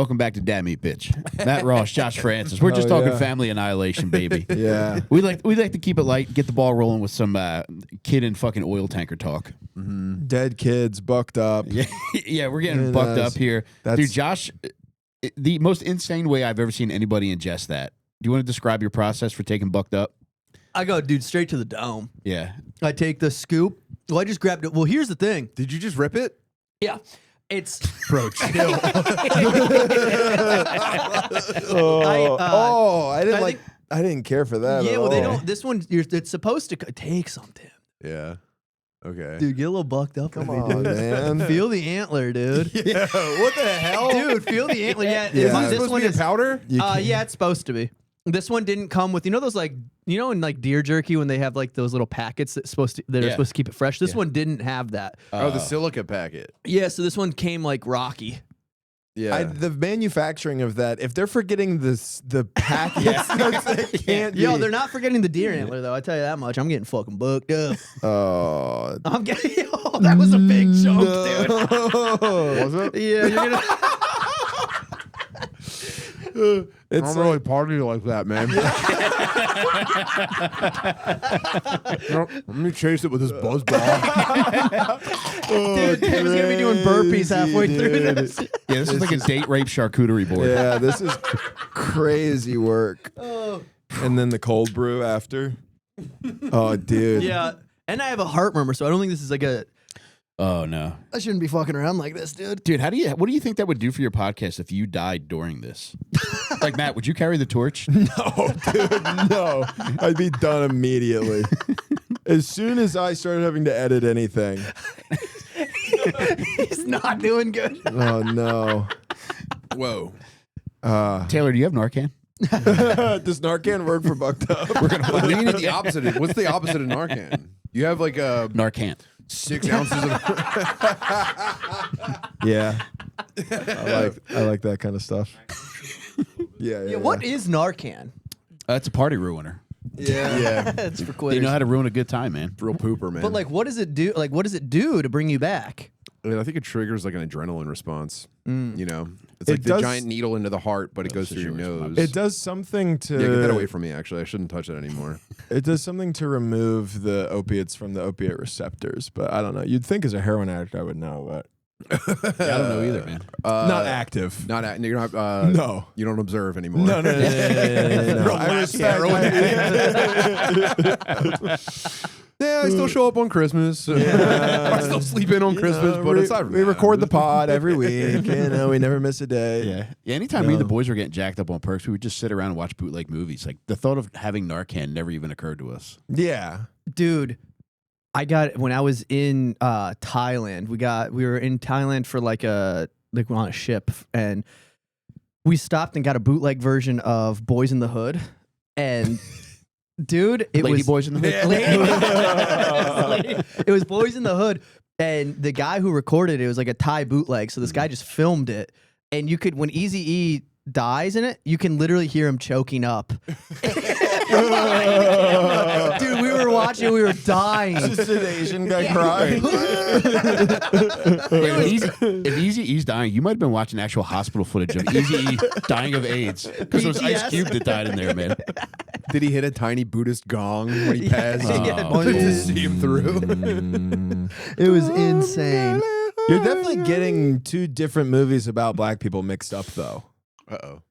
Welcome back to Dad Meat Bitch. Matt Ross, Josh Francis. We're just talking family annihilation, baby. Yeah. We like to keep it light, get the ball rolling with some kid and fucking oil tanker talk. Mm-hmm. Dead kids, bucked up. Yeah, we're getting bucked up here. Dude, Josh, the most insane way I've ever seen anybody ingest that. Do you want to describe your process for taking bucked up? I go, dude, straight to the dome. Yeah. I take the scoop. Well, I just grabbed it. Well, here's the thing. Did you just rip it? Yeah. It's Bro, chill. I didn't care for that. Yeah, at well, all. they don't. This one, it's supposed to take something. Yeah. Okay. Dude, get a little bucked up. Come with me, on, dude. man. Feel the antler, dude. Yeah. What the hell? Dude, feel the antler. Yeah, Yeah. this Supposed one to be is a powder? yeah, it's supposed to be. This one didn't come with, you know those like, you know in like deer jerky when they have like those little packets that are supposed to keep it fresh. This one didn't have that. Oh, the silica packet. Yeah, so this one came like rocky. Yeah. The manufacturing of that, if they're forgetting the packets, they can't be. Yo, they're not forgetting the deer antler though. I tell you that much. I'm getting fucking booked up. Oh, I'm getting. Oh, that was a big chunk, dude. Was it? Yeah, you're gonna. It's not really party like that, man. Let me chase it with this buzz ball. Dude, Tim's gonna be doing burpees halfway through this. Yeah, this is like a date rape charcuterie board. yeah, this is crazy work. And then the cold brew after. Oh, dude. Yeah, and I have a heart murmur, so I don't think this is like a. Oh no, I shouldn't be fucking around like this, dude. dude, what do you think that would do for your podcast if you died during this? Like Matt, would you carry the torch? No, dude, no. I'd be done immediately. As soon as I started having to edit anything. He's not doing good. Oh, no. Whoa. Taylor, do you have Narcan? Does Narcan word for bucked up? We're gonna. You need the opposite. What's the opposite of Narcan? You have like a Narcan. 6 ounces of. Yeah. I like that kind of stuff. Yeah. What is Narcan? It's a party ruiner. Yeah. It's for They quitters. know how to ruin a good time, man. Real pooper, man. But like, what does it do? Like, what does it do to bring you back? I think it triggers like an adrenaline response. You know, it's It like the does- giant needle into the heart, but it goes through your nose. It does something to. Yeah, get that away from me. Actually, I shouldn't touch it anymore. It does something to remove the opiates from the opiate receptors, but I don't know. You'd think as a heroin addict I would know, but Yeah, I don't know either, man. not active. You're not. No. You don't observe anymore. No. I respect. Yeah, I still show up on Christmas. I still sleep in on Christmas, but it's not. We record the pod every week. We never miss a day. Yeah. Anytime me and the boys were getting jacked up on perks, we would just sit around and watch bootleg movies. Like the thought of having Narcan never even occurred to us. Yeah. Dude, I got when I was in Thailand. We were in Thailand for we're on a ship, and we stopped and got a bootleg version of Boys in the Hood, and dude, it Lady was Boys in the Hood. it was Boys in the Hood, and the guy who recorded it was like a Thai bootleg. So this guy just filmed it, and you could when Eazy-E dies in it, you can literally hear him choking up. Dude, we were watching, we were dying. Just an Asian guy crying. If Eazy-E's dying, you might have been watching actual hospital footage of Eazy-E dying of AIDS because it was Ice PTS. Cube that died in there, man. Did he hit a tiny Buddhist gong when he passed? Oh, To see him through. It was insane. You're definitely getting two different movies about black people mixed up, though. Uh-oh.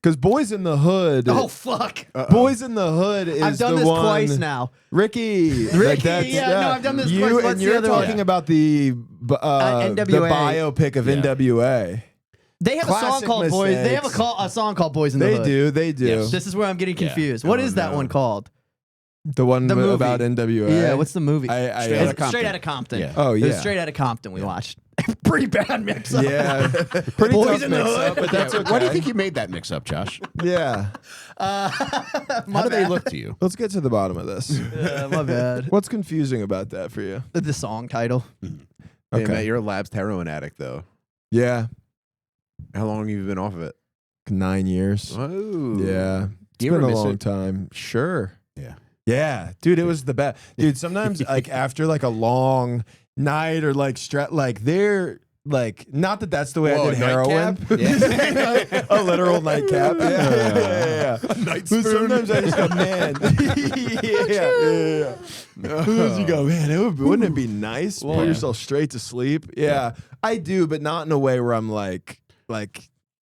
Because Boys in the Hood. Oh, fuck. Boys in the Hood is I've done the this one. twice now. Ricky. Ricky, yeah, no, I've done this you, twice. What's And the you're other one? talking about the NWA. biopic of NWA. They have a song Classic called Boys. They have mistakes. a song called Boys in the Hood. They do. Yes. This is where I'm getting confused. Yeah. What Oh, is that no. one called? The one The movie. about NWA. Yeah, what's the movie? Straight Outta It's Compton. Straight Outta Compton. Yeah. Oh, It yeah. was Straight Outta Compton we watched. Pretty bad mix up. Yeah. Pretty Boys tough in the mix Hood. up, but that's okay. Why do you think you made that mix up, Josh? Yeah. How do they look to you? Let's get to the bottom of this. My bad. What's confusing about that for you? The song title. Hey, Matt, you're a lapsed heroin addict, though. Yeah. How long have you been off of it? 9 years. Oh. Yeah. It's You been ever a miss long it? time. Sure. Yeah. Yeah. Dude, it was the best. Dude, sometimes like after like a long night or like like, not that that's the way Whoa, I did heroin. Yeah. A literal nightcap. Yeah. A night But spoon. sometimes I just go, man. Yeah. Sometimes you go, man, wouldn't it be nice? Well, Put yeah. yourself straight to sleep. Yeah, I do, but not in a way where I'm like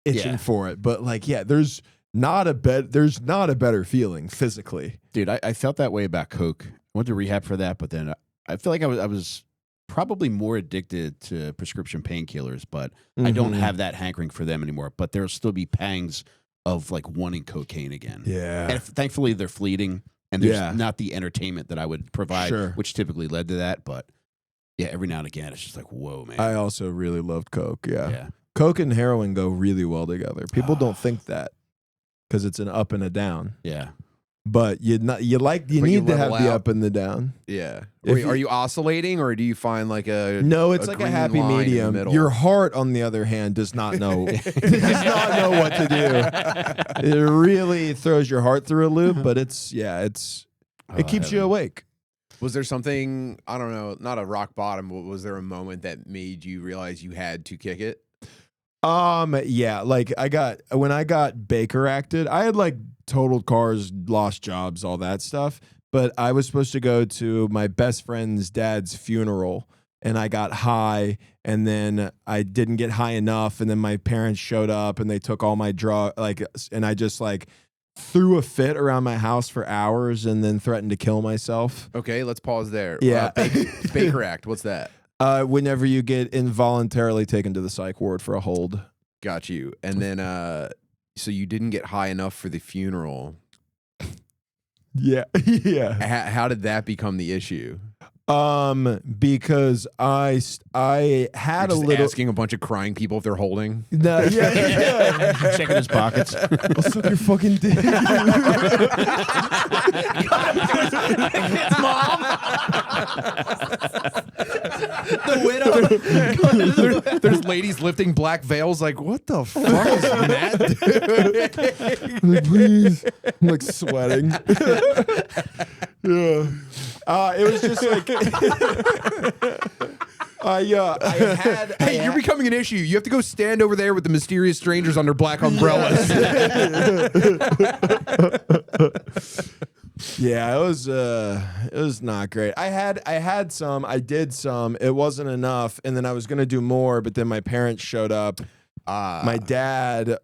itching Yeah. for it. But like, yeah, there's not a better feeling physically. Dude, I felt that way about Coke. I went to rehab for that, but then I feel like I was probably more addicted to prescription painkillers, but I don't have that hankering for them anymore. But there'll still be pangs of like wanting cocaine again. Yeah. And thankfully they're fleeting, and there's Yeah. not the entertainment that I would provide, Sure. which typically led to that. But yeah, every now and again, it's just like, whoa, man. I also really loved Coke. yeah. Coke and heroin go really well together. People don't think that because it's an up and a down. Yeah. But you But need to have level the out. up and the down. Yeah. If Are you oscillating, or do you find like a No, it's like a green happy line in the medium. middle? Your heart, on the other hand, does not know what to do. It really throws your heart through a loop, but it keeps you awake. Was there something, I don't know, not a rock bottom, but was there a moment that made you realize you had to kick it? Yeah, like when I got Baker acted, I had like totaled cars, lost jobs, all that stuff. But I was supposed to go to my best friend's dad's funeral, and I got high, and then I didn't get high enough, and then my parents showed up and they took all my drug, and I just like threw a fit around my house for hours and then threatened to kill myself. Okay, let's pause there. Yeah. Baker Act, what's that? Whenever you get involuntarily taken to the psych ward for a hold. Got you. And then, so you didn't get high enough for the funeral. Yeah. Yeah. How did that become the issue? Because I had You're a just little asking a bunch of crying people if they're holding. No, yeah. Checking his pockets. I'll suck your fucking dick. The widow. There's ladies lifting black veils. Like, what the fuck is Matt doing? Like, please. I'm like sweating. Yeah. It was just like I had. Hey, you're becoming an issue. You have to go stand over there with the mysterious strangers under black umbrellas. Yeah, it was not great. I did some. It wasn't enough, and then I was gonna do more, but then my parents showed up. My dad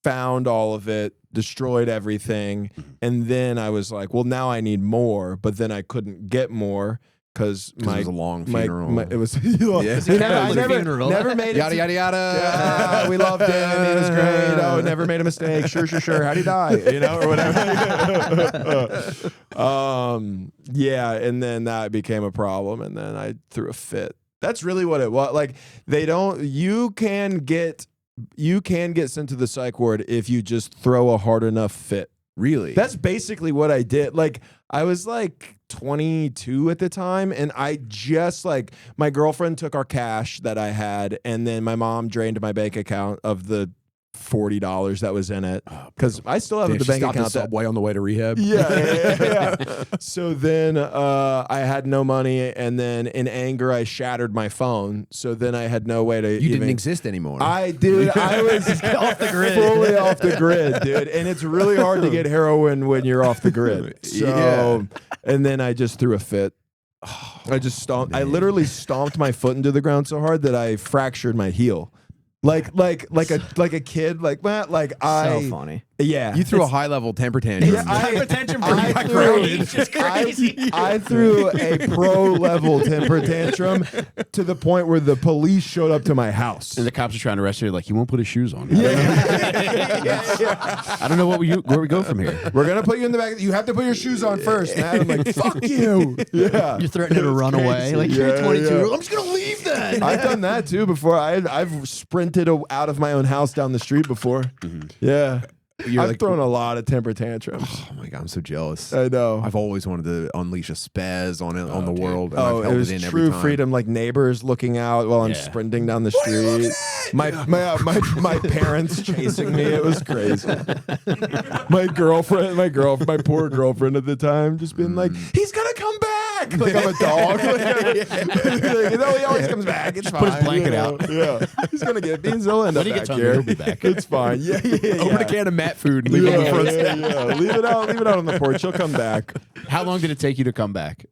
found all of it, destroyed everything, and then I was like, well, now I need more, but then I couldn't get more because it was a long funeral. It was. Yeah. I never made it. Yada, yada, yada. We loved him. He was great. Oh, never made a mistake. Sure. How'd he die? You know, or whatever. Yeah, and then that became a problem, and then I threw a fit. That's really what it was. Like you can get sent to the psych ward if you just throw a hard enough fit. Really? That's basically what I did. Like, I was like 22 at the time, and I just like, my girlfriend took our cash that I had, and then my mom drained my bank account of the $40 that was in it, because I still have the bank account. Subway on the way to rehab. Yeah. So then I had no money, and then in anger I shattered my phone. So then I had no way to. You didn't exist anymore. I was Off the grid. fully off the grid, dude. And it's really hard to get heroin when you're off the grid. So, and then I just threw a fit. I just stomped. Man. I literally stomped my foot into the ground so hard that I fractured my heel. Like a kid, so funny. Yeah, You threw a high level temper tantrum. Yeah, Hypertension I threw a pro level temper tantrum to the point where the police showed up to my house. And the cops are trying to arrest you. Like, he won't put his shoes on. Yeah. I don't know where we go from here. We're gonna put you in the back. You have to put your shoes on first, man. I'm like, fuck you. Yeah. You're threatening to run away. Like, you're 22. Yeah. I'm just going to leave then. I've done that too before. I've sprinted out of my own house down the street before. Mm-hmm. Yeah. You're I've thrown a lot of temper tantrums. Oh my god, I'm so jealous. I know. I've always wanted to unleash a spaz on the world. And Oh, I've it held was it in every true time. freedom. Like neighbors looking out while I'm Yeah. sprinting down the street. My parents chasing me. It was crazy. my poor girlfriend at the time, just being like, "He's gonna come back." back. Like I'm a dog. He always comes back. It's fine. Put his blanket out. Yeah, he's gonna get. He'll end up When he back gets hungry, here. he'll be back. It's fine. Yeah. Open a can of mat food and leave it on the front step. Leave it out on the porch. He'll come back. How long did it take you to come back?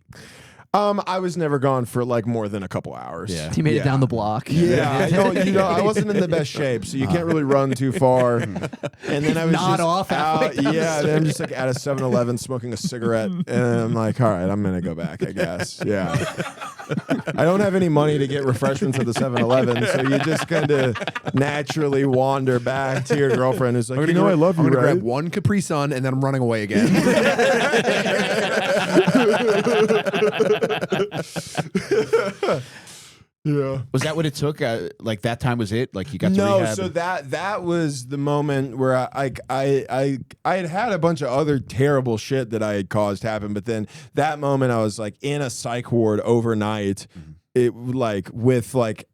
I was never gone for like more than a couple hours. Yeah. He made it down the block. Yeah, I wasn't in the best shape, so you can't really run too far. And then I was Nod just off halfway out. down the Yeah, then I'm just like at a 7-Eleven smoking a cigarette, and I'm like, all right, I'm gonna go back, I guess. Yeah. I don't have any money to get refreshments at the 7-Eleven, so you just kind of naturally wander back to your girlfriend who's like, I love you, I'm gonna right? grab one Capri Sun and then I'm running away again. Yeah. Was that what it took? Like that time was it? Like you got to No, rehab? so that was the moment where I had a bunch of other terrible shit that I had caused happen, but then that moment I was like in a psych ward overnight. It like with like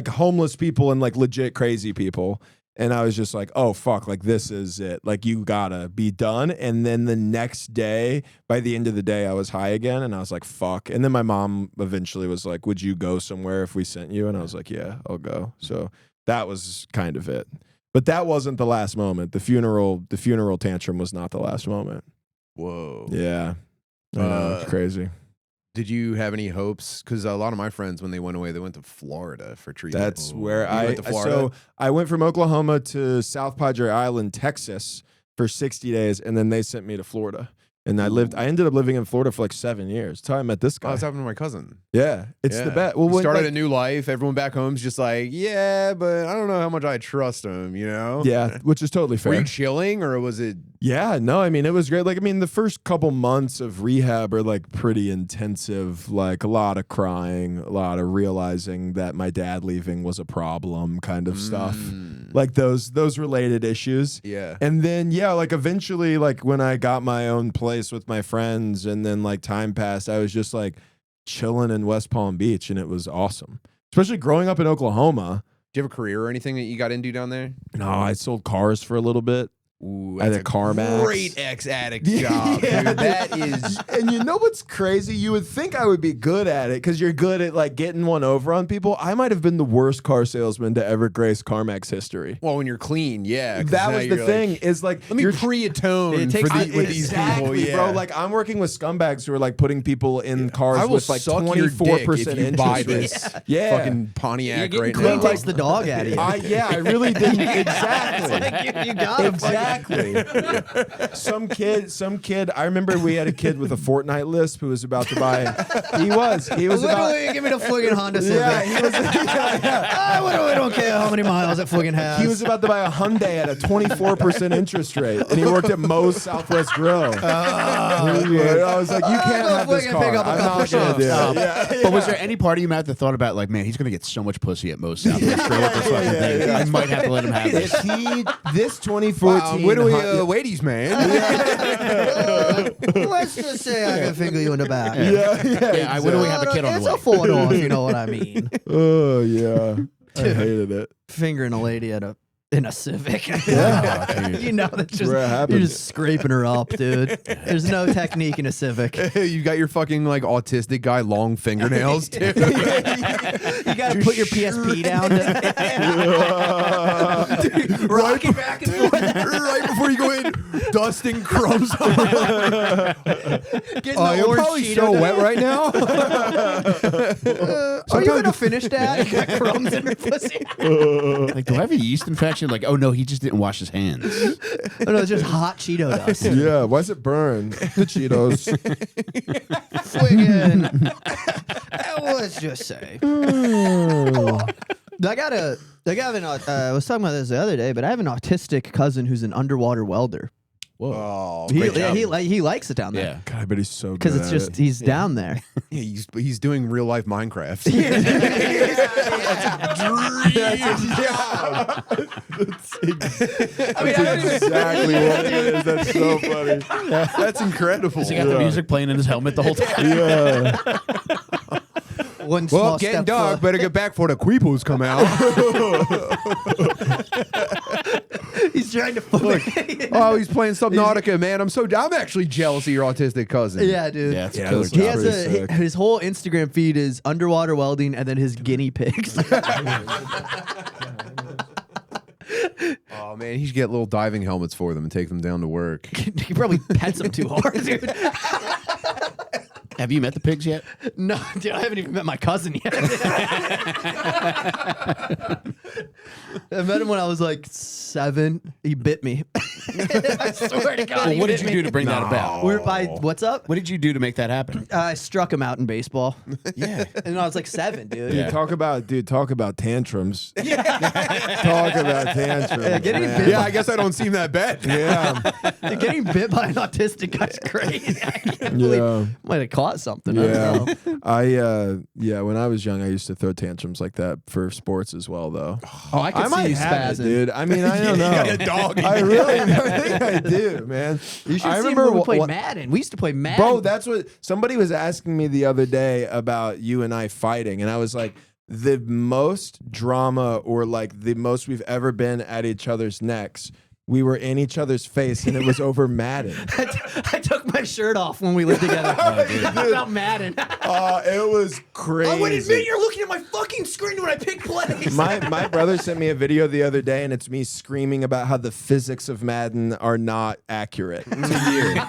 homeless people and like legit crazy people. And I was just like, oh, fuck, like this is it. Like you gotta be done. And then the next day, by the end of the day, I was high again. And I was like, fuck. And then my mom eventually was like, would you go somewhere if we sent you? And I was like, yeah, I'll go. So that was kind of it. But that wasn't the last moment. The funeral tantrum was not the last moment. Whoa. Yeah. I know, it's crazy. Did you have any hopes? Because a lot of my friends, when they went away, they went to Florida for treatment. That's where You went to Florida? So I went from Oklahoma to South Padre Island, Texas for 60 days, and then they sent me to Florida. And I ended up living in Florida for like 7 years. That's how I met this guy. Oh, that's happened to my cousin. Yeah, it's the best. Well, He when, started like- a new life. Everyone back home's just like, yeah, but I don't know how much I trust him, you know? Yeah, which is totally fair. Were you chilling or was it? Yeah, no, I mean, it was great. Like, I mean, the first couple months of rehab are like pretty intensive, like a lot of crying, a lot of realizing that my dad leaving was a problem kind of stuff. Like those related issues. Yeah. And then, yeah, like eventually, like when I got my own place with my friends and then like time passed, I was just like chilling in West Palm Beach and it was awesome. Especially growing up in Oklahoma. Do you have a career or anything that you got into down there? No, I sold cars for a little bit. Ooh, I had that's a CarMax. great ex-addict job, Yeah, dude. That is... And you know what's crazy? You would think I would be good at it because you're good at like getting one over on people. I might have been the worst car salesman to ever grace CarMax history. Well, when you're clean, yeah. 'cause That now was the you're thing. like, Is like let me pre-atone It takes- with these people. exactly, Yeah. bro. Like I'm working with scumbags who are like putting people in cars I will with like suck your dick 24% if you buy interest this rates. Yeah. fucking Pontiac You're getting right clean now. takes the dog out of you. I really didn't. Exactly. It's like you got it. Exactly. Some kid. I remember we had a kid with a Fortnite lisp who was about to buy. He was about. Literally, give me the friggin' Honda Civic. Yeah, he was. I literally don't care how many miles it friggin' has. He was about to buy a Hyundai at a 24% interest rate, and he worked at Moe's Southwest Grill. I was like, you can't go have this friggin' car. pick up a I'm couple not gonna do shops. it. But was there any part of you, Matt, that thought about like, man, he's gonna get so much pussy at most Southwest Grill with this fucking thing. I might have to let him have this. This 2014. Where do we, ladies, man? Let's just say I can finger you in the back. Yeah, when do we have a kid on It's the a way? 4-door, if you know what I mean. Oh yeah, I hated it. Fingering a lady in a Civic. Yeah. You know, that's just where it happened. you're just scraping her up, dude. There's no technique in a Civic. You got your fucking like autistic guy long fingernails too. You gotta put your PSP down. Rocking back and forth. Right before you go in, dusting crumbs. Getting the You're orange probably Cheeto so dust. wet right now. Are you gonna finish that? You got crumbs in your pussy. Like, do I have a yeast infection? Like, oh no, he just didn't wash his hands. Oh no, it's just hot Cheeto dust. Yeah, why does it burn? The Cheetos. Friggin'. Let's just say. I was talking about this the other day, but I have an autistic cousin who's an underwater welder. Oh, He, great job. he likes it down there. Yeah. God, I bet he's so good. Because it's at just, it. he's down there. Yeah, he's doing real life Minecraft. exactly what it is. That's so funny. That's incredible. Has he got the music playing in his helmet the whole time? Yeah. One small Well, getting step dark. for- Better get back before the queepos come out. He's trying to fuck. Oh, he's playing Subnautica, man. I'm actually jealous of your autistic cousin. Yeah, dude. Yeah, it's a Yeah, killer that's He job. has pretty sick. his whole Instagram feed is underwater welding and then his guinea pigs. Oh man, he should get little diving helmets for them and take them down to work. He probably pets them too hard, dude. Have you met the pigs yet? No, dude, I haven't even met my cousin yet. I met him when I was like 7. He bit me. I swear to God. Well, he what bit did you me. do to bring that about? We were by, what's up? What did you do to make that happen? I struck him out in baseball. Yeah. And I was like 7, dude. Yeah. Talk about tantrums. Talk about tantrums. Yeah, getting man. bit Yeah, I guess I don't seem that bad. Yeah. Dude, getting bit by an autistic guy's crazy. I can't believe Yeah. might have caught something. Yeah. I don't know. When I was young, I used to throw tantrums like that for sports as well, though. Oh, I I can see might you have it, spazzing. dude. I mean, I don't know. got a dog in I really I think I do, man. You should I see him remember when we played what- Madden. We used to play Madden. Bro, that's what somebody was asking me the other day about you and I fighting, and I was like, the most drama or like the most we've ever been at each other's necks. We were in each other's face, and it was over Madden. I took my shirt off when we lived together. About Madden. It was crazy. I would admit you're looking at my fucking screen when I pick plays. My brother sent me a video the other day, and it's me screaming about how the physics of Madden are not accurate to you.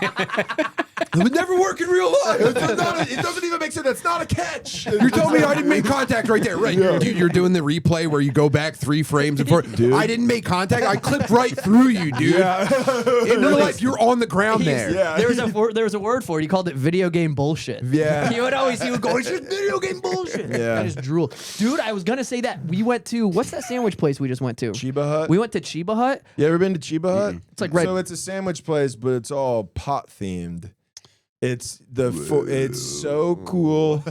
It would never work in real life. It doesn't even make sense. That's not a catch. You're telling me I didn't make contact right there, right? Yeah. Dude, you're doing the replay where you go back 3 frames before. Dude. I didn't make contact. I clipped right through you, dude. In real life, you're on the ground there. Yeah. There was a word for it. He called it video game bullshit. Yeah. He would go, it's just video game bullshit. Yeah. I just drool. Dude, I was gonna say that. We went to what's that sandwich place we just went to? Chiba Hut. We went to Chiba Hut. You ever been to Chiba Hut? It's like right. So it's a sandwich place, but it's all pot themed. It's it's so cool.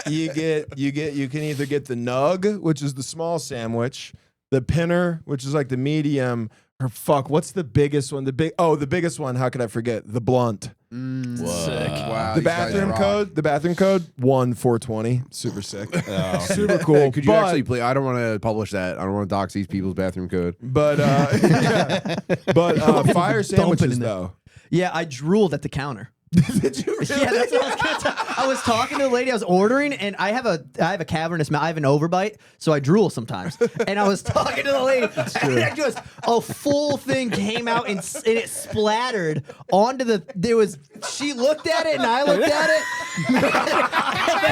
You can either get the nug, which is the small sandwich, the pinner, which is like the medium, or what's the biggest one? The biggest one, how could I forget? The blunt. Sick. Wow, The these guys bathroom code 1420. Super sick. Super cool. Hey, could you But- actually play? I don't want to publish that. I don't want to dox these people's bathroom code. But fire sandwiches in there. though. Yeah, I drooled at the counter. Did you really? Yeah, that's what I was gonna tell. I was talking to the lady I was ordering, and I have a cavernous mouth. I have an overbite, so I drool sometimes. And I was talking to the lady, and I just a full thing came out and it splattered onto the. She looked at it, and I looked at it. And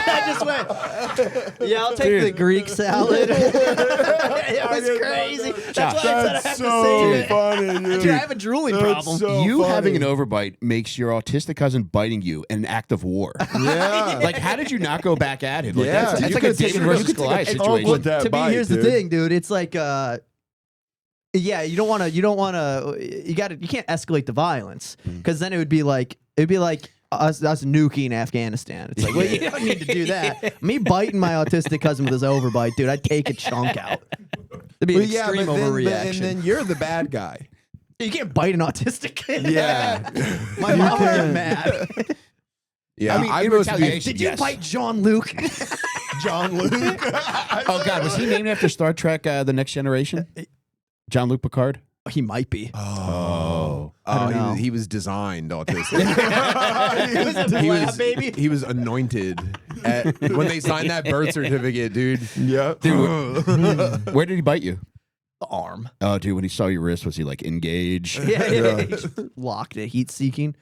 I just went, "Yeah, I'll take the Greek salad." It was crazy. That's why I said I have to save it. funny, dude. Dude, I have a drooling problem. so You funny. having an overbite makes your autistic cousin biting you an act of war. Yeah. Like, how did you not go back at him? Like, Yeah. that's You like a could've David taken- versus you could take Goliath a- situation. with that To me, bite, here's the dude. thing, dude. It's like, yeah, you don't want to. You can't escalate the violence because then it would be like us nuking Afghanistan. It's like, well, you don't need to do that. Me biting my autistic cousin with his overbite, dude. I'd take a chunk out. It'd be an extreme overreaction. and then you're the bad guy. You can't bite an autistic kid. Yeah. My mom would get mad. Yeah, I mean, I'd in mostly- retaliation, Did you yes. bite John Luke? John Luke. Oh God, was he named after Star Trek: The Next Generation? John Luc Picard. He might be. Oh, I don't know. He was designed autistic. It was a he lab was baby. He was anointed when they signed that birth certificate, dude. Yeah. where did he bite you? Arm. Oh, dude, when he saw your wrist, was he like engaged? Yeah. He just locked it. Heat seeking.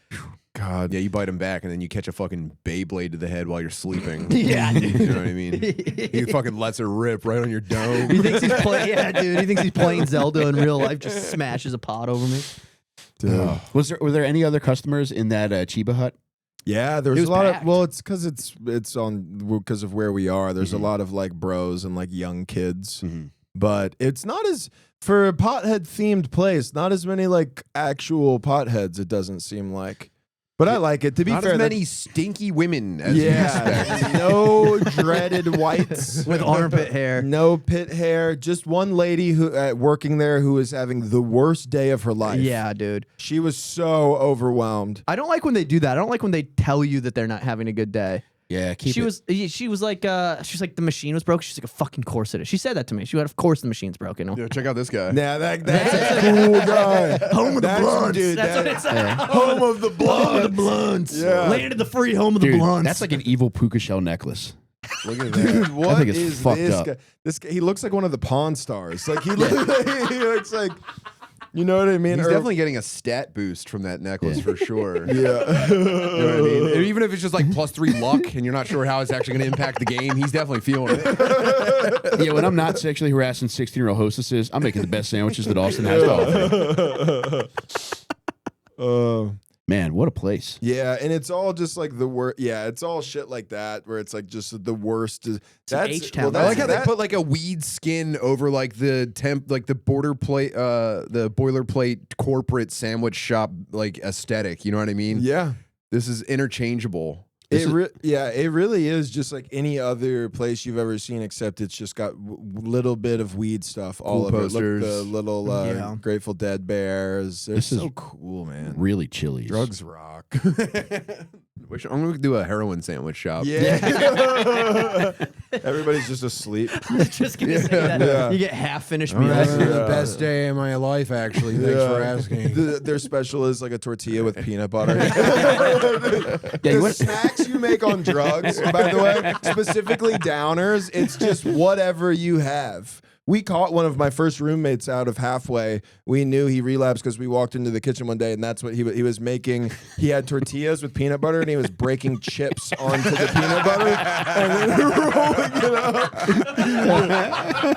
God. Yeah, you bite him back, and then you catch a fucking Beyblade to the head while you're sleeping. Yeah. You know what I mean? He fucking lets her rip right on your dome. He thinks he's playing. Yeah, dude. He thinks he's playing Zelda in real life. Just smashes a pot over me. Dude. Were there any other customers in that Chiba Hut? Yeah, there's It was a lot packed. of. Well, it's because because of where we are. There's a lot of like bros and like young kids, but it's not as for a pothead themed place. Not as many like actual potheads. It doesn't seem like. But I like it. To be Not fair, as many stinky women as you expect. yeah, no dreaded whites With armpit hair. no pit hair. Just one lady who working there who is having the worst day of her life. Yeah, dude. she was so overwhelmed. I don't like when they do that. I don't like when they tell you that they're not having a good day. Yeah, keep it. She was like the machine was broken. She's like, a fucking course it is. She said that to me. She went, of course the machine's broken. Yo, check out this guy. Yeah, that's a cool guy. Home of the blunts. Dude, That's what it said. home of the blunts. Home of the blunts. Yeah. Landed the free home of the Dude, blunts. that's like an evil puka shell necklace. Look at that. Dude, what think it's is fucked this up. guy? This guy, he looks like one of the Pawn Stars. Like he looks like, you know what I mean? He's Or- definitely getting a stat boost from that necklace for sure. Yeah. You know what I mean? And even if it's just like +3 luck and you're not sure how it's actually going to impact the game, he's definitely feeling it. Yeah, when I'm not sexually harassing 16-year-old hostesses, I'm making the best sandwiches that Austin has to offer. Man, what a place. Yeah, and it's all just like the worst. Yeah, it's all shit like that where it's like just the worst. That's H-town. I like how they put like a weed skin over like the boilerplate corporate sandwich shop like aesthetic. You know what I mean? Yeah. This is interchangeable. It really is just like any other place you've ever seen, except it's just got little bit of weed stuff all Cool over it. Look, posters. the little Yeah. Grateful Dead bears. They're This is so cool, man. Really chilly. Drugs rock. I'm going to do a heroin sandwich shop. Yeah. Everybody's just asleep. just gonna say that. Yeah. You get half finished All meals. right, this is Yeah. the best day of my life, actually. Thanks for asking. Their special is like a tortilla with peanut butter. Yeah, The snacks you make on drugs, by the way, specifically downers, it's just whatever you have. We caught one of my first roommates out of halfway. We knew he relapsed because we walked into the kitchen one day, and that's what he was making. He had tortillas with peanut butter, and he was breaking chips onto the peanut butter, and then we were rolling it up.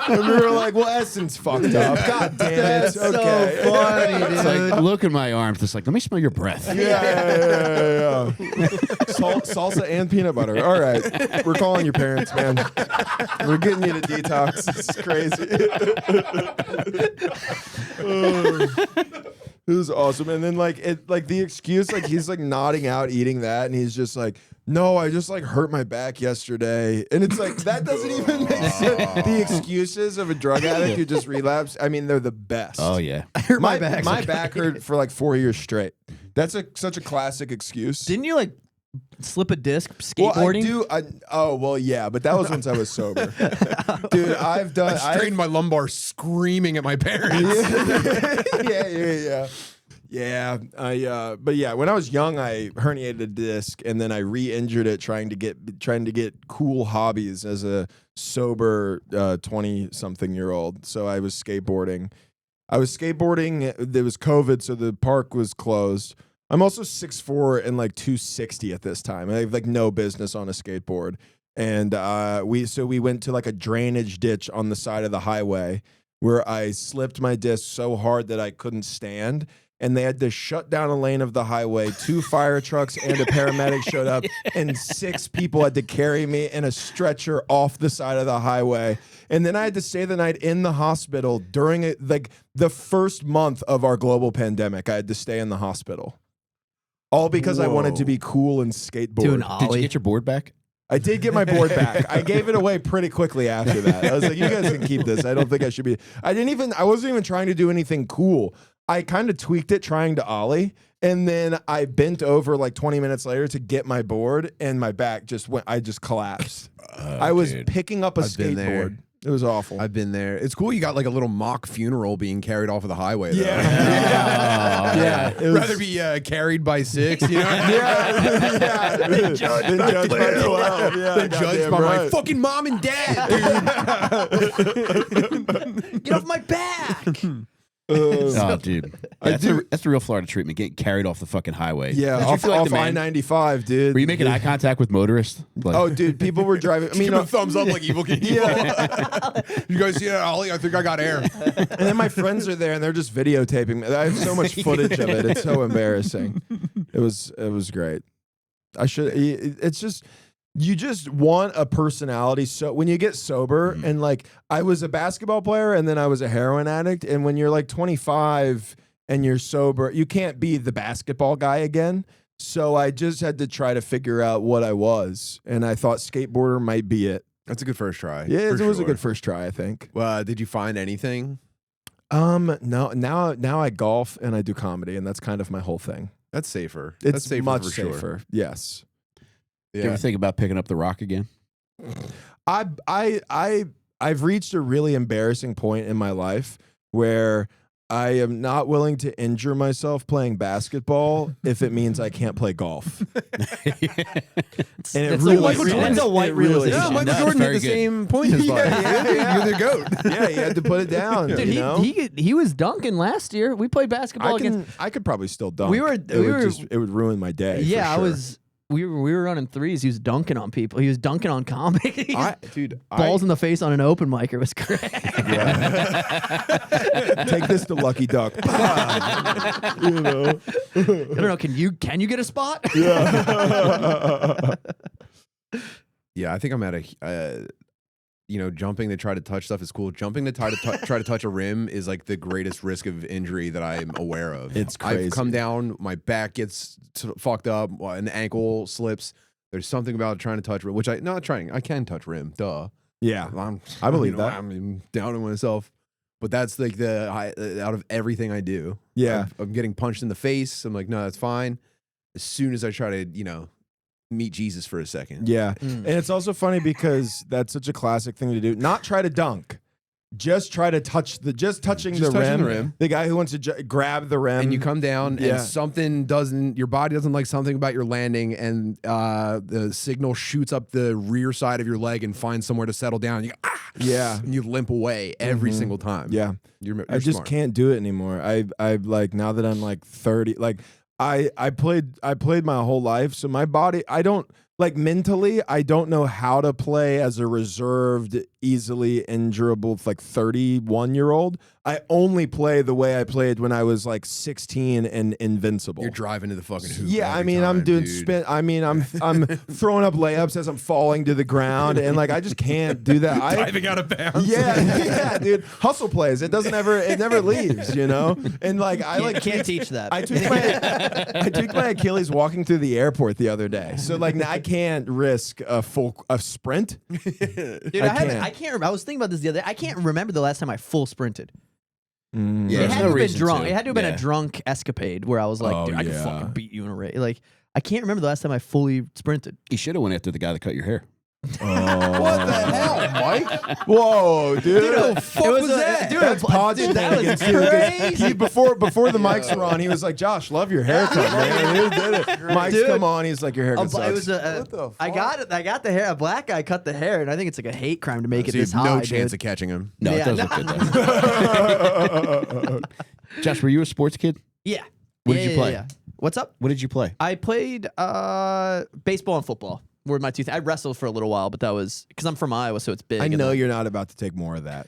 And we were like, "Well, Essence fucked up. God damn it! That's so Okay. funny, dude. It's like, look at my arms. It's like, let me smell your breath. Yeah. Salsa and peanut butter. All right. We're calling your parents, man. We're getting you to detox. It's crazy. It was awesome. And then like the excuse, like he's like nodding out eating that, and he's just like, no, I just like hurt my back yesterday. And it's like that doesn't even make sense. The excuses of a drug addict who just relapsed, I mean, they're the best. Oh, yeah. Hurt my back. My back hurt for like 4 years straight. That's such a classic excuse. Didn't you like slip a disc Well, skateboarding? yeah, but that was once I was sober. Dude, I've done. I strained my lumbar screaming at my parents. Yeah. But yeah, when I was young, I herniated a disc, and then I re-injured it trying to get cool hobbies as a sober 20-something-year-old. So I was skateboarding. There was COVID, so the park was closed. I'm also 6'4" and like 260 at this time. I have like no business on a skateboard. And we went to like a drainage ditch on the side of the highway where I slipped my disc so hard that I couldn't stand. And they had to shut down a lane of the highway. 2 fire trucks and a paramedic showed up, and 6 people had to carry me in a stretcher off the side of the highway. And then I had to stay the night in the hospital during it, like the first month of our global pandemic. I had to stay in the hospital. All because I wanted to be cool and skateboard. Do an Did you ollie. get your board back? I did get my board back. I gave it away pretty quickly after that. I was like, you guys can keep this. I don't think I should be. I wasn't even trying to do anything cool. I kind of tweaked it trying to ollie. And then I bent over like 20 minutes later to get my board, and my back just went, I just collapsed. I was picking up a I've been there. skateboard. It was awful. I've been there. It's cool. You got like a little mock funeral being carried off of the highway. Though. Yeah. It was- Rather be carried by 6, you know? yeah. Been judged by 12. Yeah, Been judged by my fucking mom and dad, dude. Get off my back. Oh, dude. That's the real Florida treatment, getting carried off the fucking highway. Yeah, Did you off feel like the man? I-95, dude. Were you making eye contact with motorists? Like, Oh, dude, people were driving. I mean, Give him a thumbs up like Evil Knievel. You guys see that, Ollie? I think I got air. and then my friends are there, and they're just videotaping me. I have so much footage of it. It's so embarrassing. It was great. It's just, you just want a personality. So when you get sober, and like I was a basketball player, and then I was a heroin addict, and when you're like 25 and you're sober, you can't be the basketball guy again. So I just had to try to figure out what I was, and I thought skateboarder might be it. That's a good first try. Yeah, it for was a sure. good first try, I think. Did you find anything? No, now I golf and I do comedy, and that's kind of my whole thing. That's safer. It's That's safer much for sure. safer. Yes. Do you ever think about picking up the rock again? I've reached a really embarrassing point in my life where I am not willing to injure myself playing basketball if it means I can't play golf. That's a white realization. Yeah, Michael That's Jordan hit very the good. same point as Bobby. You're the GOAT. Yeah, you had to put it down. Dude, you know? he was dunking last year. We played basketball against. I could probably still dunk. We were- it would ruin my day. Yeah, for I sure. was. We were running threes. He was dunking on people. He was dunking on comics. Balls in the face on an open mic. It was great. Take this to Lucky Duck. You know. I don't know. Can you get a spot? Yeah, I think I'm at a, jumping to try to touch stuff is cool. Jumping to try to touch a rim is like the greatest risk of injury that I'm aware of. It's crazy. I've come down, my back gets fucked up, an ankle slips. There's something about trying to touch rim, which I can touch rim. Duh. Yeah, I'm, I believe that. I'm down on myself, but that's like out of everything I do. Yeah. I'm getting punched in the face. I'm like, no, that's fine. As soon as I try to, meet Jesus for a second. Yeah. And it's also funny because that's such a classic thing to do. Not try to dunk. Just try to touch touching the rim. The guy who wants to grab the rim. And you come down and your body doesn't like something about your landing, and the signal shoots up the rear side of your leg and finds somewhere to settle down. And you go, ah! Yeah. And you limp away every single time. Yeah. You're I just smart. can't do it anymore. I like now that I'm like 30, like I played my whole life, so my body, I don't like mentally, I don't know how to play as a reserved, easily injurable, like 31-year-old. I only play the way I played when I was like 16 and invincible. You're driving to the fucking hoop. Yeah, I every mean, I'm time, doing dude. spin. I mean, I'm throwing up layups as I'm falling to the ground, and like I just can't do that. Diving out of bounds. Yeah, dude. Hustle plays. It never leaves, you know. And like I can't teach that. I tweaked my Achilles walking through the airport the other day. So like now I can't risk a sprint. Dude, I I can't remember. I was thinking about this the other day. I can't remember the last time I full sprinted. Yeah, It there's had no to have been reason drunk. to. It had to have been Yeah. a drunk escapade where I was like, Oh, dude, I can yeah. fucking beat you in a race. Like, I can't remember the last time I fully sprinted. You should have went after the guy that cut your hair. Oh. What the hell, Mike? Whoa, dude. What the fuck was that? Dude, That's pod dude, that was shenanigans, too, 'cause crazy. before the mics were on, he was like, "Josh, love your haircut, man." Who did it? Mics Dude. come on, he's like, "Your haircut It sucks." was I got the hair. A black guy cut the hair, and I think it's like a hate crime to make it So you this have high. no chance dude. of catching him. No, Yeah, it does look good though. Josh, were you a sports kid? Yeah. What did you Yeah, play? yeah. What's up? What did you play? I played baseball and football. Were my two things. I wrestled for a little while, but that was because I'm from Iowa, so it's big. I and know then- you're not about to take more of that.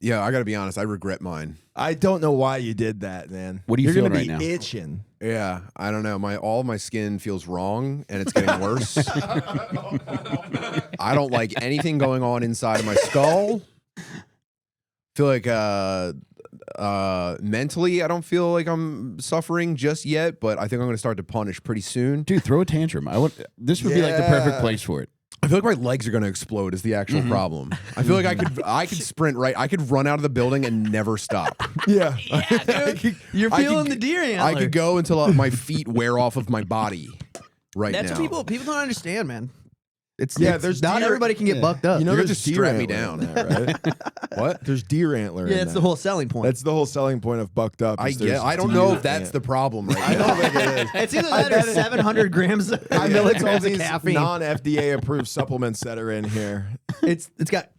Yeah, I got to be honest. I regret mine. I don't know why you did that, man. What are you You're gonna feeling be right now? itching. Yeah, I don't know. All of my skin feels wrong, and it's getting worse. I don't like anything going on inside of my skull. Feel like mentally, I don't feel like I'm suffering just yet, but I think I'm going to start to punish pretty soon. Dude, throw a tantrum. This would be like the perfect Yeah. place for it. I feel like my legs are going to explode is the actual problem. I feel like I could sprint right. I could run out of the building and never stop. Yeah. You're I feeling could- the deer antler. I could go until my feet wear off of my body right That's now. what people don't understand, man. It's Yeah, it's- there's not deer- everybody can get bucked up. You know, You're there's just deer strap me antler in down. there, right? What? There's deer antler. yeah, in that's that. the whole selling point. That's the whole selling point of bucked up. I is there's don't know deer if that's ant- the problem right I now. don't think it is. it's either I that or bet it- 700 grams of I know it's all milligrams of these caffeine. non-FDA approved supplements that are in here. It's got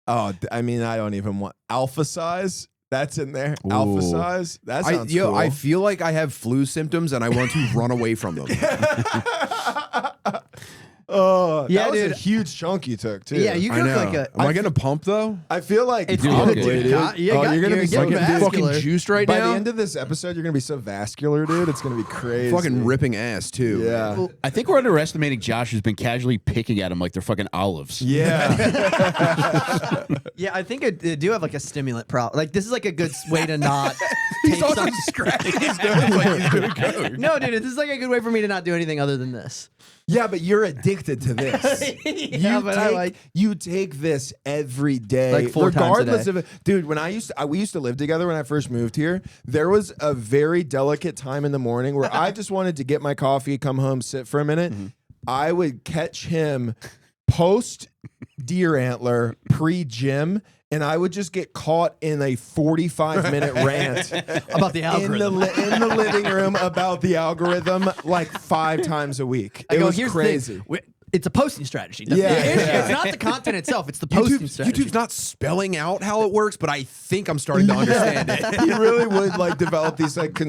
Oh, I mean, I don't even want alpha size. That's in there. Alpha Ooh. size. That sounds cool. I feel like I have flu symptoms and I want to run away from them. Oh, Yeah, that was dude. a huge chunk you took too. yeah. You I could know. look like a. Am I getting a pump though? I feel like It's probably, good, dude. dude. Oh, You got- you're gonna you're be getting fucking vascular. fucking juiced right By now. the end of this episode, you're gonna be so vascular, dude. It's gonna be crazy. Fucking ripping ass too. Yeah. I think we're underestimating Josh, who's been casually picking at him like they're fucking olives. Yeah. Yeah, I think I do have like a stimulant problem. Like this is like a good way to not. He's take also some- scratching his nose like he's doing coke. No, dude, this is like a good way for me to not do anything other than this. Yeah, but you're addicted to this. Yeah, but I like. you take this every day, Like 4 times a regardless day. of it. Dude, when we used to live together when I first moved here, there was a very delicate time in the morning where I just wanted to get my coffee, come home, sit for a minute. I would catch him post deer antler, pre-gym, and I would just get caught in a 45-minute rant About the algorithm. in the living room about the algorithm like 5 times a week. I It go, was here's crazy. The thing. It's a posting strategy. Yeah, It's not the content itself. It's the posting strategy. YouTube's not spelling out how it works, but I think I'm starting to understand it. He really would like develop these like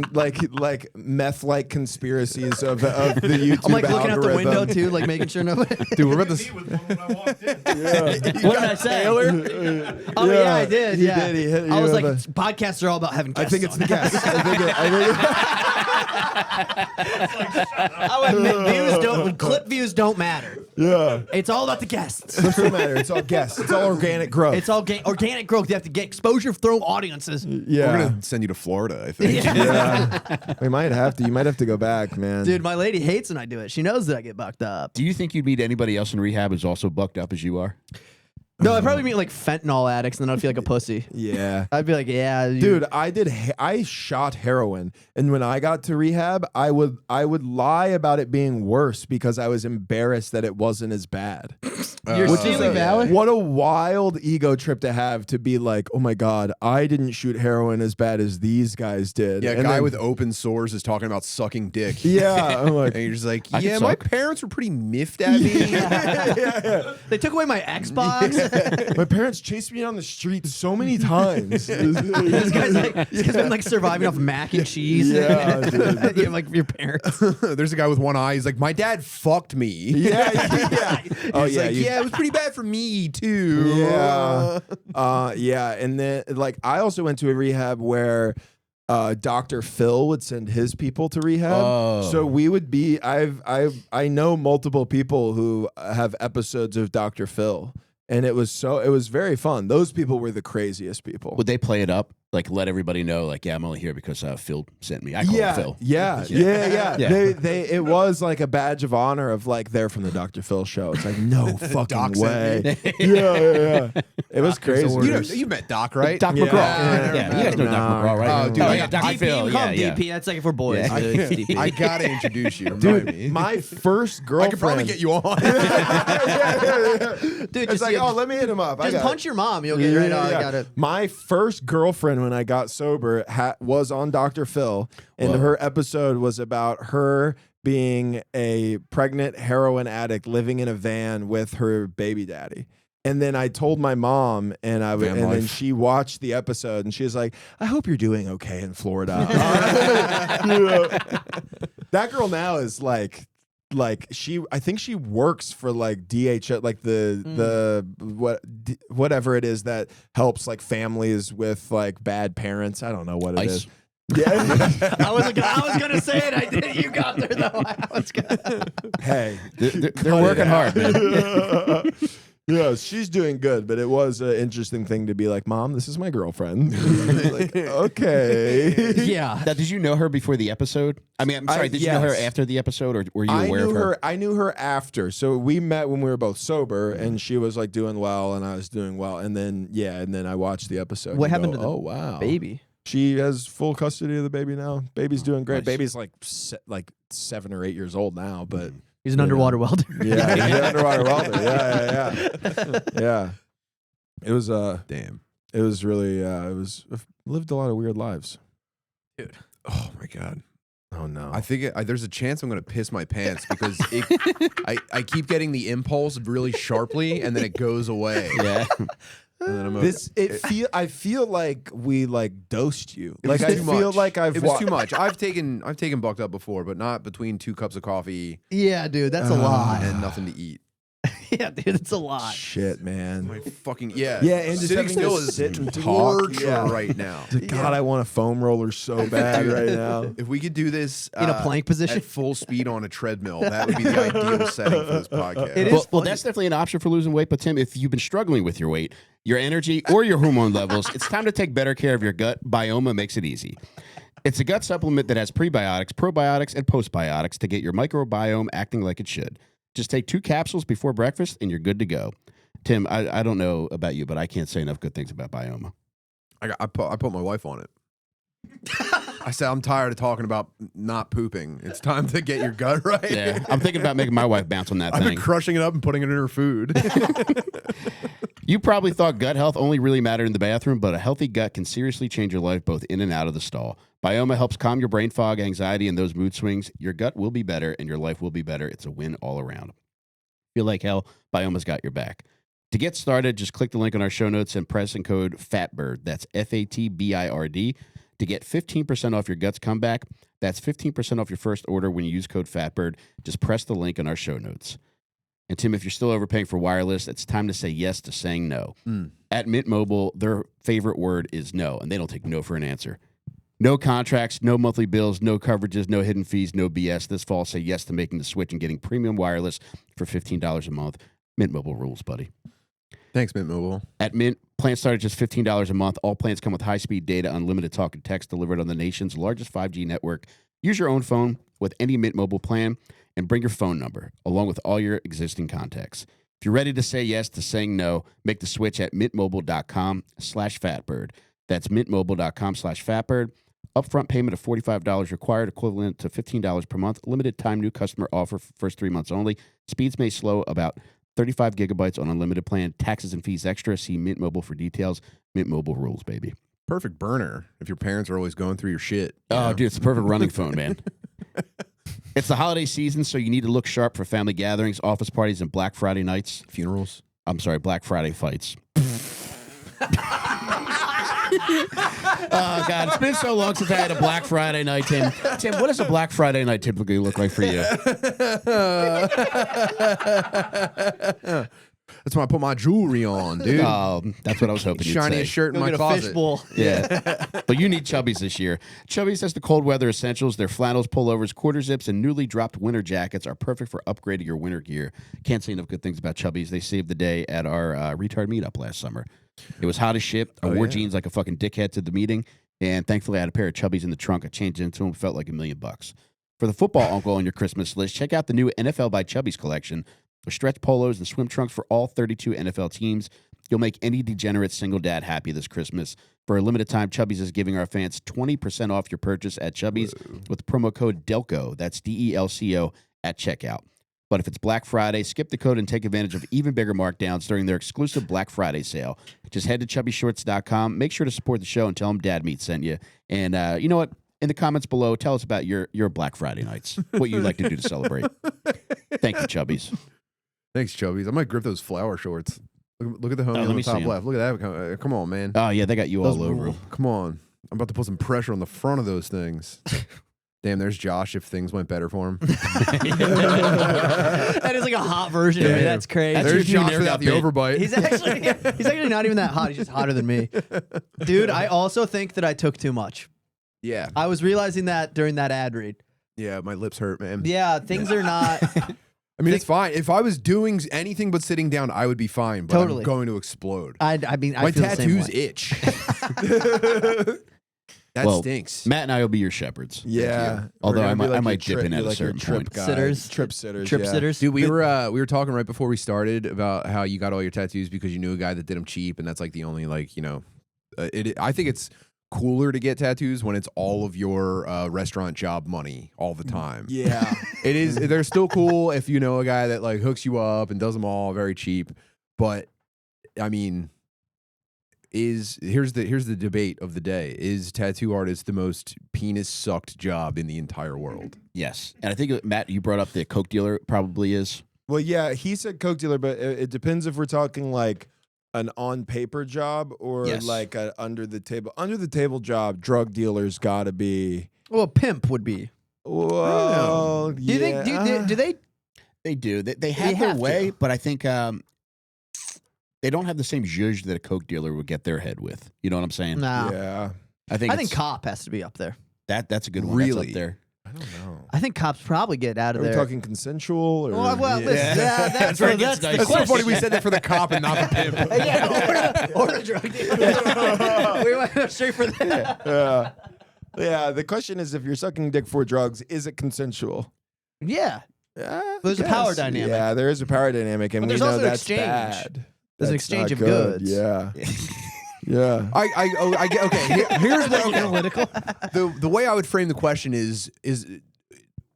meth-like conspiracies of the YouTube I'm like looking out the algorithm. window too, like making sure nobody. Dude, we're about to. He was one when I walked in. What did I say? Oh yeah, I did. He Yeah, did. He hit I you was with like, a- podcasts are all about having I guests. think it's on. the guess. I'll admit, clip views don't matter. Yeah. It's all about the guests. It doesn't matter. It's all guess. It's all organic growth. It's all organic growth. You have to get exposure through audiences. yeah. We're gonna send you to Florida, I think. Yeah. We might have to. You might have to go back, man. Dude, my lady hates when I do it. She knows that I get bucked up. Do you think you'd meet anybody else in rehab who's also bucked up as you are? No, I'd probably meet like fentanyl addicts, and then I'd feel like a pussy. Yeah. I'd be like, yeah, Dude, I shot heroin, and when I got to rehab, I would lie about it being worse because I was embarrassed that it wasn't as bad. You're Which is stealing valor. What a wild ego trip to have, to be like, oh my god, I didn't shoot heroin as bad as these guys did. Yeah, a And guy then- with open sores is talking about sucking dick. Yeah, I'm like, And you're just like, I yeah, could my suck. parents were pretty miffed at me. They took away my Xbox. my parents chased me down the street so many times. This guy's been like surviving off mac and cheese. Yeah, dude. You're like your parents. There's a guy with one eye. He's like, my dad fucked me. Yeah. Oh He's yeah, like, you- yeah, it was pretty bad for me too. Yeah. Yeah. And then like I also went to a rehab where Dr. Phil would send his people to rehab. Oh. So we would be I know multiple people who have episodes of Dr. Phil. And it was very fun. Those people were the craziest people. Would they play it up? Like let everybody know, like, yeah, I'm only here because Phil sent me. I call him Phil. Yeah. Yeah. It was like a badge of honor of like they're from the Dr. Phil show. It's like no fucking Doc sent way. Yeah. It was crazy. You met Doc, right? Doc Yeah. McGraw. Yeah. Yeah, you guys know Doc McGraw, right? Oh, dude, I got Dr. DP, Phil. we call Yeah, him yeah. DP. That's like for boys. Yeah. It's DP. I gotta introduce you. Remind me. Dude, my first I girlfriend. could probably get you on. Dude, It's just, like, oh, let me hit him up. I just got punch it. your mom. You'll get right on. I got it. My first girlfriend when I got sober was on Dr. Phil, and Whoa. her episode was about her being a pregnant heroin addict living in a van with her baby daddy. And then I told my mom, and then life. she watched the episode, and she was like, "I hope you're doing okay in Florida." That girl now is like I think she works for like DHS, like whatever it is that helps like families with like bad parents. I don't know what it ICE. is. Yeah. I was gonna say it. I did. You got there though. I was gonna. Hey, They're working hard, man. Yeah, she's doing good, but it was an interesting thing to be like, Mom, this is my girlfriend. Like, okay. Yeah. Now, did you know her before the episode? I mean, I'm sorry, did you know her yes. after the episode, or were you I aware knew of her? I knew her after. So we met when we were both sober, and she was like doing well, and I was doing well, and then I watched the episode. What and happened go, to the Oh wow, baby? She has full custody of the baby now. Baby's doing great. Nice. Baby's like 7 or 8 years old now, but He's an underwater welder. yeah, he's an underwater welder. Yeah. It was Damn. It was really lived a lot of weird lives. Dude. Oh my god. Oh no. I think there's a chance I'm gonna piss my pants because I keep getting the impulse really sharply and then it goes away. Yeah. And then I'm I feel like we like dosed you. It Like was I too feel much. like It was too much. I've taken bucked up before, but not between 2 cups of coffee Yeah, dude, that's a lot. and nothing to eat. Yeah, dude, it's a lot. Shit, man. My fucking yeah. And just Sitting having still to is sit and talk. torture Yeah. right now. God, I want a foam roller so bad right now. If we could do this In a plank position? at full speed on a treadmill, that would be the ideal setting for this podcast. It is Well, funny. that's definitely an option for losing weight. But Tim, if you've been struggling with your weight, your energy, or your hormone levels, it's time to take better care of your gut. Bioma makes it easy. It's a gut supplement that has prebiotics, probiotics, and postbiotics to get your microbiome acting like it should. Just take 2 capsules before breakfast, and you're good to go. Tim, I don't know about you, but I can't say enough good things about Bioma. I put my wife on it. I said, I'm tired of talking about not pooping. It's time to get your gut right. Yeah, I'm thinking about making my wife bounce on that I've thing. been crushing it up and putting it in her food. You probably thought gut health only really mattered in the bathroom, but a healthy gut can seriously change your life both in and out of the stall. Bioma helps calm your brain fog, anxiety, and those mood swings. Your gut will be better, and your life will be better. It's a win all around. Feel like hell, Bioma's got your back. To get started, just click the link on our show notes and press and code FATBIRD. That's FATBIRD to get 15% off your guts comeback. That's 15% off your first order when you use code FATBIRD. Just press the link in our show notes. And Tim, if you're still overpaying for wireless, it's time to say yes to saying no. At Mint Mobile, their favorite word is no, and they don't take no for an answer. No contracts, no monthly bills, no coverages, no hidden fees, no BS. This fall, say yes to making the switch and getting premium wireless for $15 a month. Mint Mobile rules, buddy. Thanks, Mint Mobile. At Mint, plans start at just $15 a month. All plans come with high-speed data, unlimited talk and text delivered on the nation's largest 5G network. Use your own phone with any Mint Mobile plan and bring your phone number, along with all your existing contacts. If you're ready to say yes to saying no, make the switch at mintmobile.com/fatbird. That's mintmobile.com/fatbird. Upfront payment of $45 required, equivalent to $15 per month. Limited time new customer offer for first 3 months only. Speeds may slow about 35 gigabytes on unlimited plan. Taxes and fees extra. See Mint Mobile for details. Mint Mobile rules, baby. Perfect burner if your parents are always going through your shit. Oh, dude, it's the perfect running phone, man. It's the holiday season, so you need to look sharp for family gatherings, office parties, and Black Friday nights. Funerals. I'm sorry, Black Friday fights. Oh, God. It's been so long since I had a Black Friday night, Tim. Tim, what does a Black Friday night typically look like for you? That's when I put my jewelry on, dude. That's what I was hoping you'd say. Shiniest shirt in Go my get a closet. fishbowl. Yeah. But you need Chubbies this year. Chubbies has the cold weather essentials. Their flannels, pullovers, quarter zips, and newly dropped winter jackets are perfect for upgrading your winter gear. Can't say enough good things about Chubbies. They saved the day at our retard meetup last summer. It was hot as shit. I wore jeans like a fucking dickhead to the meeting, and thankfully I had a pair of Chubbies in the trunk. I changed into them. Felt like $1 million. For the football uncle on your Christmas list, check out the new NFL by Chubbies collection. With stretch polos and swim trunks for all 32 NFL teams. You'll make any degenerate single dad happy this Christmas. For a limited time, Chubbies is giving our fans 20% off your purchase at Chubbies with promo code DELCO. That's DELCO at checkout. But if it's Black Friday, skip the code and take advantage of even bigger markdowns during their exclusive Black Friday sale. Just head to chubbyshorts.com. Make sure to support the show and tell them Dad Meat sent you. And you know what? In the comments below, tell us about your Black Friday nights, what you like to do to celebrate. Thank you, Chubbies. Thanks, Chubbies. I might grip those flower shorts. Look at the homie let on me the top see 'em. left. Look at that. Come on, man. Oh, yeah, they got you all over 'em. Come on. I'm about to put some pressure on the front of those things. Damn, there's Josh if things went better for him. That is like a hot version of me. That's crazy. There's your Josh new without the haircut overbite. He's actually not even that hot. He's just hotter than me. Dude, I also think that I took too much. Yeah. I was realizing that during that ad read. Yeah, my lips hurt, man. Yeah, things are not. I mean, it's fine. If I was doing anything but sitting down, I would be fine. But Totally. I'm going to explode. I mean, I My feel the same tattoos way. itch. That Well, stinks. Matt and I will be your shepherds. Yeah. Although We're I gonna be might, I like might your dip in at a like your certain trip point. guide. Sitters. Trip sitters. Trip yeah. sitters. Dude, we were talking right before we started about how you got all your tattoos because you knew a guy that did them cheap, and that's like the only I think it's cooler to get tattoos when it's all of your restaurant job money all the time. Yeah. It is. They're still cool if you know a guy that like hooks you up and does them all very cheap. But I mean, here's the debate of the day: is tattoo artist the most penis sucked job in the entire world? Yes. And I think, Matt, you brought up the Coke dealer probably is. Well, yeah, he said Coke dealer, but it depends if we're talking like an on paper job or Yes. like a under the table job. Drug dealers got to be. Well, a pimp would be. Well, Do you think? Do they? They do. They have their have way, to. but I think they don't have the same zhuzh that a Coke dealer would get their head with. You know what I'm saying? No. Yeah. I think I think cop has to be up there. that's a good one. That's Really? up there. I don't know. I think cops probably get out of Are we there. talking consensual or? Well, listen, that's where it that's gets the nice. That's so question. funny. We said that for the cop and not the pimp. Yeah, or the drug dealer. We went straight for that. Yeah. Yeah. The question is, if you're sucking dick for drugs, is it consensual? Yeah. Yeah. There's a power dynamic. Yeah, there is a power dynamic, and But we there's know also an that's exchange. bad. There's an That's exchange not of good. goods. Yeah. I get okay. Here's what Analytical. the way I would frame the question is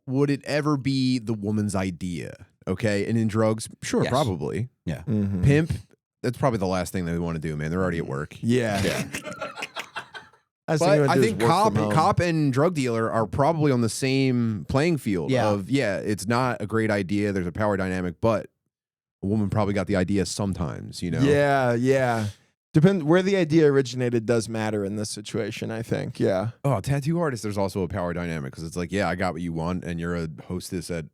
would it ever be the woman's idea? Okay, and in drugs, sure, Yes. probably. Yeah. Pimp, that's probably the last thing they want to do, man. They're already at work. Yeah. But I think cop and drug dealer are probably on the same playing field Yeah. of, it's not a great idea. There's a power dynamic, but a woman probably got the idea sometimes, you know? Yeah. Depend where the idea originated does matter in this situation, I think. Yeah. Oh, tattoo artist, there's also a power dynamic because it's like, I got what you want, and you're a hostess at,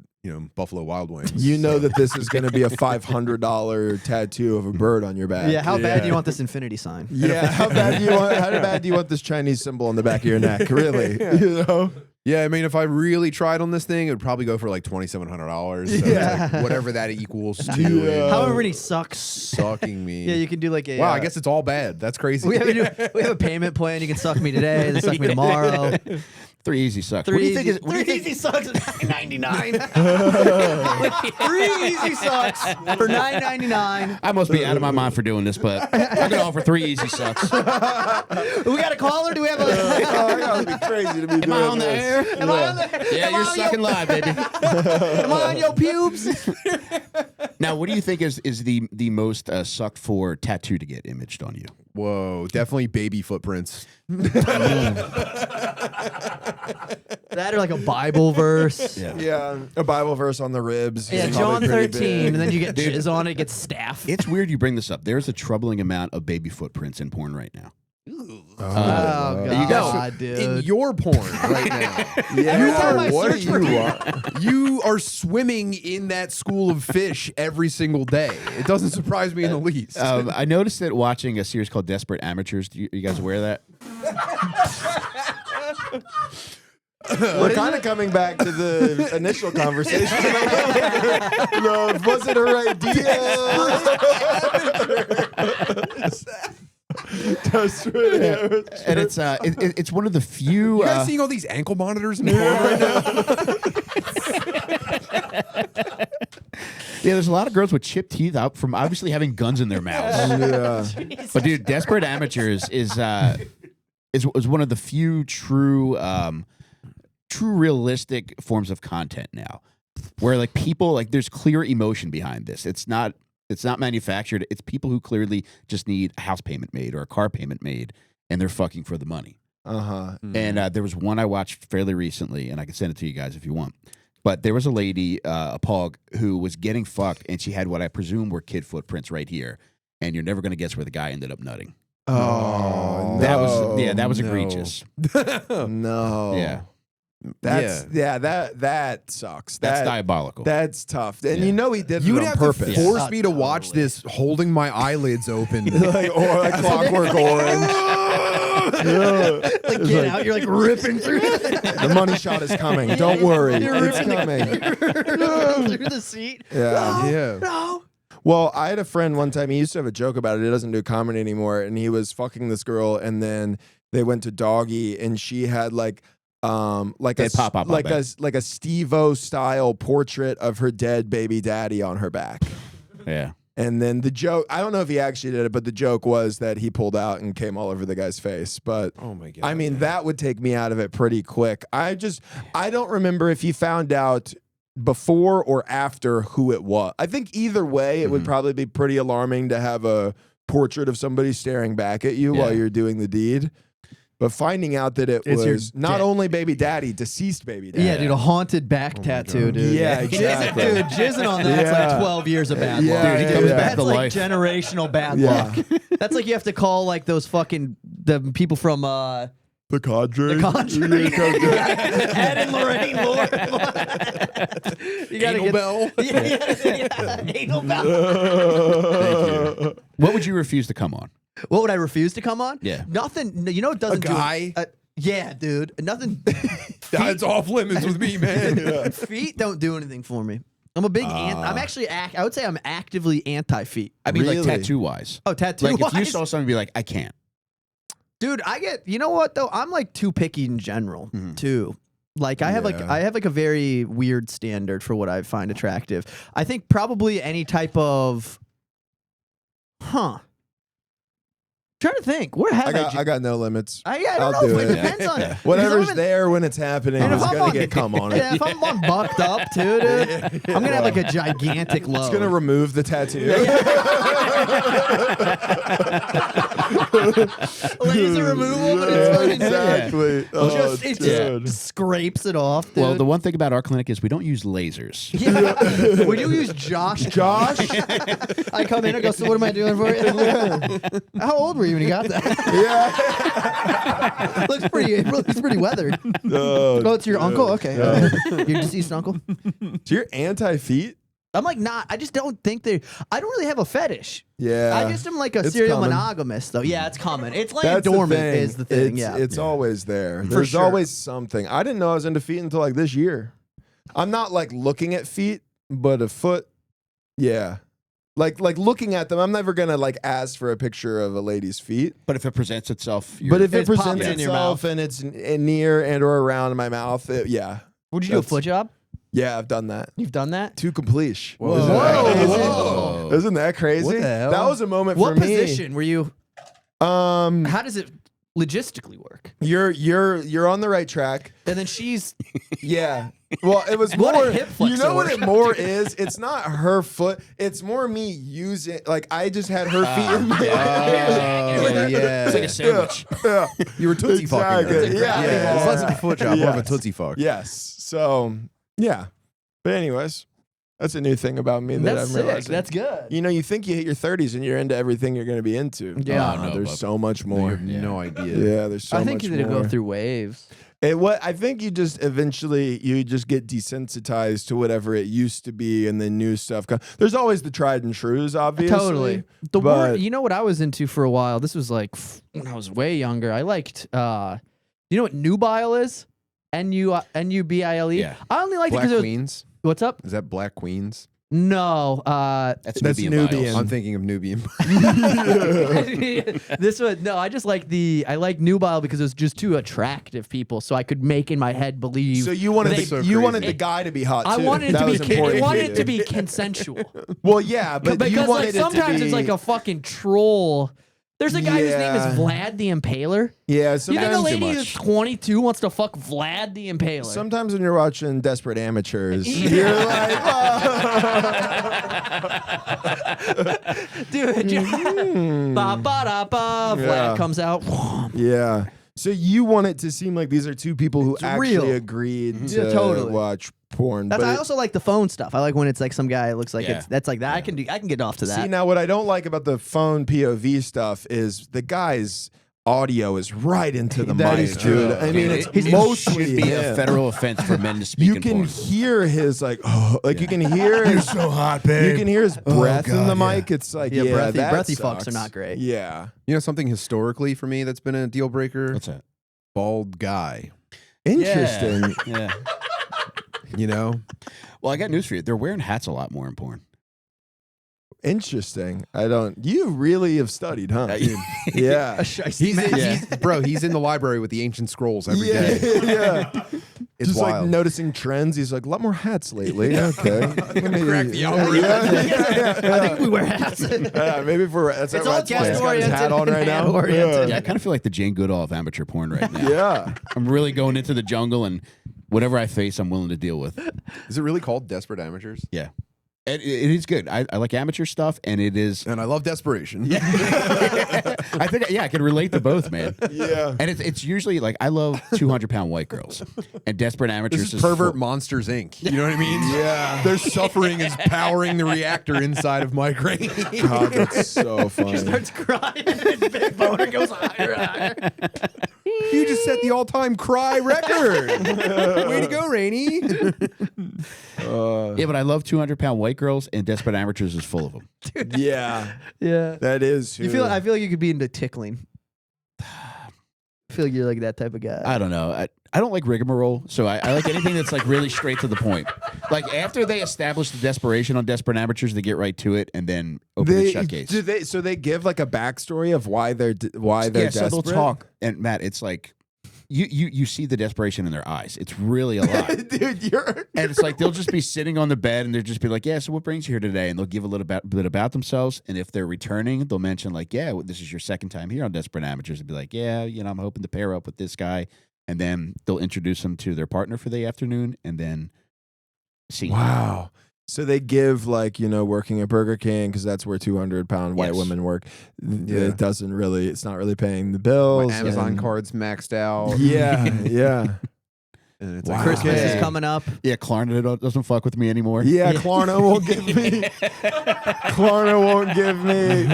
Buffalo Wild Wings. You know that this is going to be a $500 tattoo of a bird on your back. Yeah, how bad do you want this infinity sign? Yeah, how bad do you want this Chinese symbol on the back of your neck? Really? You know? Yeah, I mean, if I really tried on this thing, it would probably go for like $2,700. So Yeah. it's like whatever that equals to. Yeah. However many sucks. Sucking me. Yeah, you can do like a. Wow, I guess it's all bad. That's crazy. we have a payment plan. You can suck me today, then suck me tomorrow. 3 easy sucks. Three What do you think easy, is? What do you three think? easy sucks at $9.99. 3 easy sucks for $9.99. I must be out of my mind for doing this, but I can offer 3 easy sucks. We got a caller? Do we have a? I gotta be crazy to be Am doing I on the this. air? Am I on the? Yeah, am I you're on sucking live, baby. Am I on your pubes? Now, what do you think is the most sucked for tattoo to get imaged on you? Whoa, definitely baby footprints. That or like a Bible verse. Yeah, a Bible verse on the ribs. Yeah, is John probably pretty 13, big. and then you get jizz on it, gets staff. It's weird you bring this up. There's a troubling amount of baby footprints in porn right now. Oh, you guys- God, dude. In your porn right now. Every time I what search do for you want? You are swimming in that school of fish every single day. It doesn't surprise me in the least. I noticed it watching a series called Desperate Amateurs. You guys aware of that? We're kind of coming back to the initial conversation. Love, was it her idea? And it's one of the few. You guys seeing all these ankle monitors in porn right now? Yeah, there's a lot of girls with chipped teeth out from obviously having guns in their mouths. Yeah. But dude, Desperate Amateurs is one of the few true realistic forms of content now, where like people like there's clear emotion behind this. It's not manufactured. It's people who clearly just need a house payment made or a car payment made, and they're fucking for the money. And there was one I watched fairly recently, and I can send it to you guys if you want. But there was a lady, a pog, who was getting fucked, and she had what I presume were kid footprints right here, and you're never gonna guess where the guy ended up nutting. Oh, That was egregious. No. Yeah, That sucks. that's diabolical. That's tough. And Yeah. you know he did You it would on have purpose. to force me to watch this holding my eyelids open. Like, or like Clockwork Orange. Like, get out. You're like ripping through The money shot is coming. Don't worry. It's coming. through the seat. Yeah. Yeah. No. Well, I had a friend one time. He used to have a joke about it. He doesn't do comedy anymore. And he was fucking this girl, and then they went to doggy, and she had like a Steve-O style portrait of her dead baby daddy on her back. Yeah. And then the joke, I don't know if he actually did it, but the joke was that he pulled out and came all over the guy's face. But Oh my god. I mean, that would take me out of it pretty quick. I don't remember if he found out before or after who it was. I think either way, it would probably be pretty alarming to have a portrait of somebody staring back at you while you're doing the deed. But finding out that it It's your was not only baby daddy, deceased baby daddy. Yeah, dude, a haunted back tattoo, dude. Yeah, exactly. Dude, jizzing on that's Yeah. like 12 years of bad Yeah, luck. Dude, he comes back That's to like life. generational bad Yeah. luck. That's like you have to call like those fucking the people from The Conjuring. The Conjuring. Ed and Lorraine Lord. You gotta Anal get bell. Yeah. Anal bell. Thank you. What would you refuse to come on? What would I refuse to come on? Yeah. Nothing. You know, it doesn't guy? do. Yeah, dude. Nothing. That's off limits with me, man. Feet don't do anything for me. I'm a big. I'm actually. I would say I'm actively anti-feet. I mean, like Really? tattoo wise. Oh, tattoo. Like if you saw something, be like, I can't. Dude, I get. You know what though? I'm like too picky in general too. Like I have like a very weird standard for what I find attractive. I think probably any type of. Trying to think. Where have I got no limits. I I'll don't know do if it it. depends on Whatever's Because there when it's happening And is if I'm gonna on- get cum on it. Yeah, if I'm on bucked up too, dude, I'm gonna have like a gigantic load. It's gonna remove the tattoo. laser removal, but it's fucking exactly. it just scrapes it off, dude. Well, the one thing about our clinic is we don't use lasers. Yeah. Would you use Josh? I come in and go, so what am I doing for you? How old were you when you got that? Yeah. looks pretty weathered. Oh, it's your uncle? Okay. Your deceased uncle? So you're anti-feet? I'm like, not. I just don't think I don't really have a fetish. Yeah. I just am like a It's serial coming. monogamist, though. Yeah, it's common. It's like That's dormant the thing. is the thing. It's always there. For There's sure. always something. I didn't know I was into feet until like this year. I'm not like looking at feet, but a foot, yeah. Like looking at them, I'm never gonna like ask for a picture of a lady's feet. But if it presents itself, But if it It's popped presents in your itself and it's near and or around my mouth, yeah, Would you do a That's- foot job? yeah, I've done that You've done that? to completion. Whoa. Isn't that crazy? Whoa. Isn't that crazy? What the hell? That was a moment What for me. position were you? How does it logistically work? You're on the right track. And then she's Yeah. Well, it was What a more. hip You know what it flexor more is? It's not her foot. It's more me using. Like I just had her feet in my. It's like a sandwich. Yeah. You were Tootsie fucking her. Exactly. Yeah. It's less of a foot job, more of a Yes. Tootsie fuck. Yes. So yeah. But anyways, that's a new thing about me that that's I'm sick. realizing. That's good. You know, you think you hit your 30s and you're into everything you're going to be into. Yeah. Oh, no, there's but- so much You more. have no idea. Yeah, there's so I think much you more. go through waves. I think you just eventually you just get desensitized to whatever it used to be, and then new stuff comes. There's always the tried and trues, obviously. Totally. The but- word, you know what I was into for a while? This was like when I was way younger. I liked you know what nubile is? Nubile. Yeah. I only liked it Black because Queens? what's up? Is that Black Queens? No, That's That's Nubian. Nubian. I'm thinking of Nubian. this one. No, I just like nubile because it was just two attractive people, so I could make in my head believe. So you wanted They- the, So you wanted crazy. the guy to be hot too. I wanted it That to be. was important I wanted to it to you. be consensual. Well, yeah, but because you like wanted sometimes it to be, it's like a fucking troll. There's a guy whose name is Yeah. Vlad the Impaler. yeah. You think a Sometimes, lady who's 22 wants to fuck Vlad the Impaler? sometimes when you're watching Desperate Amateurs, you're like, Dude, ba ba da ba. Yeah. Vlad comes out. yeah. So you want it to seem like these are two people who It's actually real. agreed Yeah, to totally. watch porn. That's, but I it- also like the phone stuff. I like when it's like some guy. It looks like Yeah. that's like that. I can get off to that. See, now what I don't like about the phone POV stuff is the guy's audio is right into the That mic, is true. dude. I mean, it's it mostly should be him. a federal offense for men to speak You in can porn. hear his like, you can hear his, so hot, babe. you can hear his breath in the God, mic. It's like, Yeah, yeah, breathy that fucks are sucks. not great. Yeah, You know something historically for me that's been a deal breaker? What's that? Bald guy. interesting. Yeah. You know? Well, I got news for you. They're wearing hats a lot more in porn. Interesting. I don't. You really have studied, huh? Yeah. He's in the library with the ancient scrolls every yeah, day. yeah. It's Just like wild. noticing trends. He's like, a lot more hats lately. Okay. Crack the algorithm. I think we wear hats. Yeah, maybe for that's It's why all he's got his guest-oriented hat on right now. and oriented. Yeah, I kind of feel like the Jane Goodall of amateur porn right now. Yeah. I'm really going into the jungle, and whatever I face, I'm willing to deal with. Is it really called Desperate Amateurs? Yeah. It is good. I like amateur stuff, and it is. And I love desperation. I think, I can relate to both, man. Yeah. And it's usually like I love 200-pound white girls, and desperate amateurs This is Pervert full- Monsters Inc. You know what I mean? Yeah. Their suffering is powering the reactor inside of my brain. God, that's so funny. Starts crying. And big boner goes higher and higher. You just set the all-time cry record. Way to go, Rainey. Yeah, but I love 200-pound white girls, and desperate amateurs is full of them. Yeah. Yeah. That is. I feel like you could be into tickling. I feel like you're like that type of guy. I don't know. I don't like rigmarole, so I like anything that's like really straight to the point. Like after they establish the desperation on desperate amateurs, they get right to it and then open the shut case. So they give like a backstory of why they're So desperate. they'll talk, and Matt, it's like you see the desperation in their eyes. It's really a lot. Dude, And it's like they'll just be sitting on the bed and they'll just be like, yeah, so what brings you here today? And they'll give a little bit about themselves. And if they're returning, they'll mention like, yeah, well, this is your second time here on Desperate Amateurs. And be like, yeah, I'm hoping to pair up with this guy. And then they'll introduce them to their partner for the afternoon and then see. Wow. So they give working at Burger King because that's where 200-pound white Yes. women work. Yeah. It's not really paying the bills. My Amazon and- card's maxed out. Yeah, yeah. And it's Wow. like, Christmas okay. is coming up. Yeah, Klarna doesn't fuck with me anymore. Yeah, Klarna won't give me. Klarna won't give me.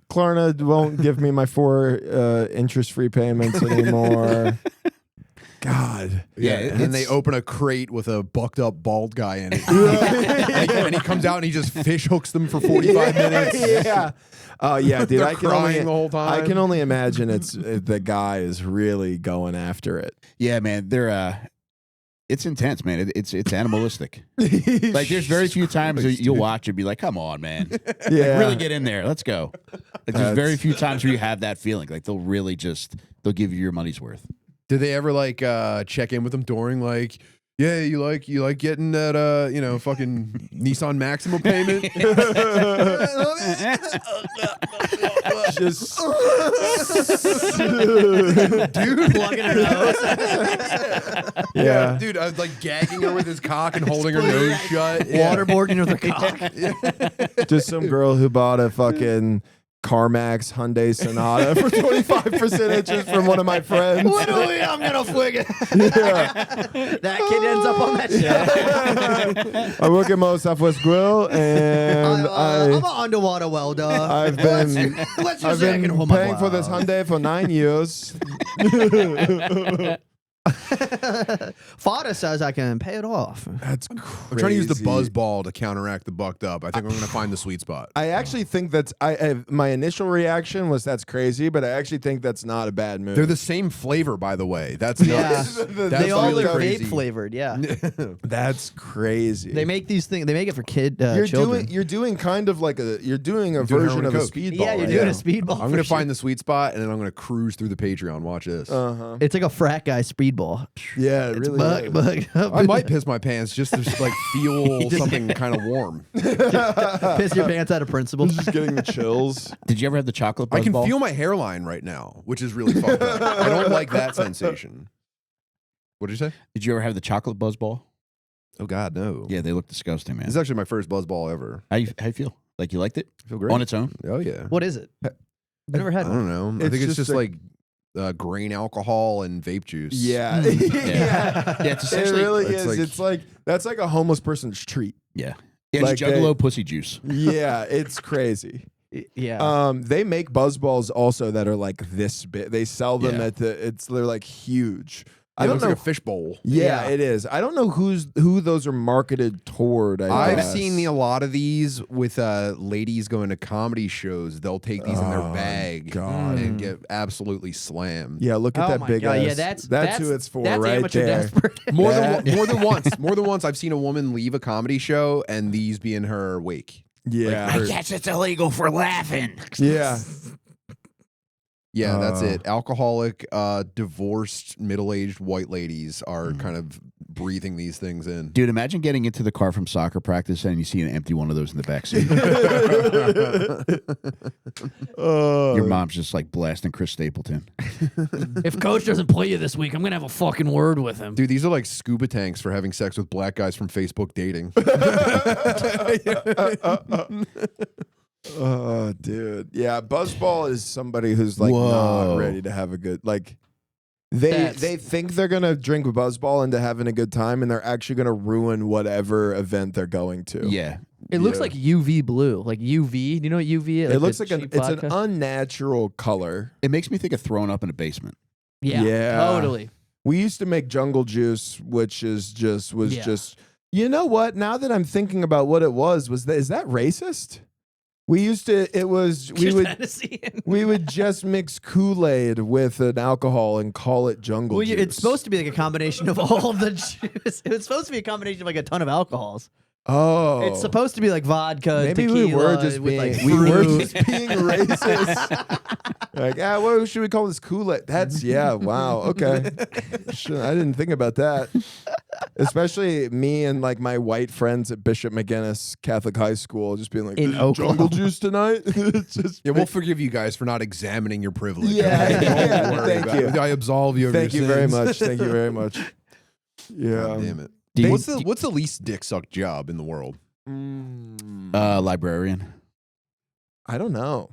Klarna won't give me my 4 interest-free payments anymore. God. Yeah, Yeah, and they open a crate with a bucked up bald guy in it. and he comes out and he just fish hooks them for 45 minutes. Yeah. Oh yeah, dude. They're I can crying only the whole time. I can only imagine it's the guy is really going after it. Yeah, man. They're it's intense, man. It's animalistic. Like there's very few times that you'll watch and be like, come on, man. Yeah. Like, really get in there. Let's go. Like there's very few times where you have that feeling. Like they'll give you your money's worth. Did they ever check in with them during yeah, you like getting that fucking Nissan Maxima payment? Just Dude, Plugging her nose. yeah. dude, I was like gagging her with his cock and holding her nose shut. Yeah. Waterboarding her with a cock. Just some girl who bought a fucking CarMax Hyundai Sonata for 25% interest from one of my friends. Literally, I'm gonna flick it. Yeah. That kid ends up on that show. I work at Mo Southwest Grill, and I'm an underwater welder. I've been Let's I've just say I can been hold my paying for this blow. Hyundai for 9 years. Father says I can pay it off. That's I'm trying to use the crazy. buzz ball to counteract the bucked up. I think I'm going to find the sweet spot. I actually think that's my initial reaction was that's crazy, but I actually think that's not a bad move. They're the same flavor, by the way. That's Yeah. nuts. They That's They all really are crazy. vape flavored. Yeah, That's crazy. they make these things. They make it for you're children. doing kind of like a doing version heroin of a and coke. speedball. Yeah, you're right doing now. a speedball. I'm going to find the sweet spot, and then I'm going to cruise through the Patreon. Watch this. Uh-huh. It's like a frat guy speedball. Yeah, it It's really bug, is. bug. I might piss my pants just to feel something kind of warm. Piss your pants out of principle. Just getting the chills. Did you ever have the chocolate I buzz can ball? feel my hairline right now, which is really fucked up. I don't like that sensation. What did you say? Did you ever have the chocolate buzz ball? Oh God, no. Yeah, they look disgusting, man. This is actually my first buzz ball ever. How you feel? Like you liked it I feel great. on its own? Oh yeah. What is it? I never I had one. don't know. I It's think it's just just a- like grain alcohol and vape juice. Yeah. Yeah. yeah. Yeah, it's It essentially really it's is. like- It's like that's like a homeless person's treat. yeah. Yeah, Like it's Juggalo pussy juice. Yeah, it's crazy. Yeah. They make buzz balls also that are like this big. They sell them Yeah. at they're like huge. I It don't looks know. like a fish bowl. Yeah, Yeah. it is. I don't know who those are marketed toward. I've guess. seen a lot of these with ladies going to comedy shows. They'll take these in their Oh, bag God. and get absolutely slammed. Yeah, look at Oh that my big God. ass. Yeah, that's who it's for that's right amateur there. desperate. More That- than once, I've seen a woman leave a comedy show and these be in her wake. Yeah, guess it's illegal for laughing. yeah. Yeah, that's Uh. it. Alcoholic, divorced, middle-aged white ladies are kind of breathing these things in. Dude, imagine getting into the car from soccer practice and you see an empty one of those in the back seat. Your mom's just like blasting Chris Stapleton. If coach doesn't play you this week, I'm gonna have a fucking word with him. Dude, these are like scuba tanks for having sex with black guys from Facebook dating. Oh, dude. Yeah, buzzball is somebody who's like not Whoa. ready to have a good they That's- they think they're gonna drink buzzball into having a good time, and they're actually gonna ruin whatever event they're going to. Yeah. It looks Yeah. like UV blue, like UV. Do you know what UV is? It looks the like cheap it's an vodka? unnatural color. It makes me think of throwing up in a basement. yeah, totally. We used to make jungle juice, which is just Yeah. just. You know what? Now that I'm thinking about what it was is that racist? We used to. It was we Just would fantasy. we would just mix Kool-Aid with an alcohol and call it jungle Well, juice. it's supposed to be like a combination of all of the juice. It's supposed to be a combination of like a ton of alcohols. Oh, It's supposed to be like vodka. maybe tequila we were just with being like we were fruit. just being racist. Like, what should we call this Kool-Aid? That's wow, okay. I didn't think about that. Especially me and like my white friends at Bishop McGinnis Catholic High School, just being like, In "Is jungle Oklahoma." juice tonight." It's just Yeah, we'll forgive you guys for not examining your privilege. Yeah, okay? yeah, Don't worry thank about you. it. I absolve you of Thank your you very sins. much. Thank you very much. Yeah. God damn it. Do you- What's the least dick suck job in the world? Librarian. I don't know.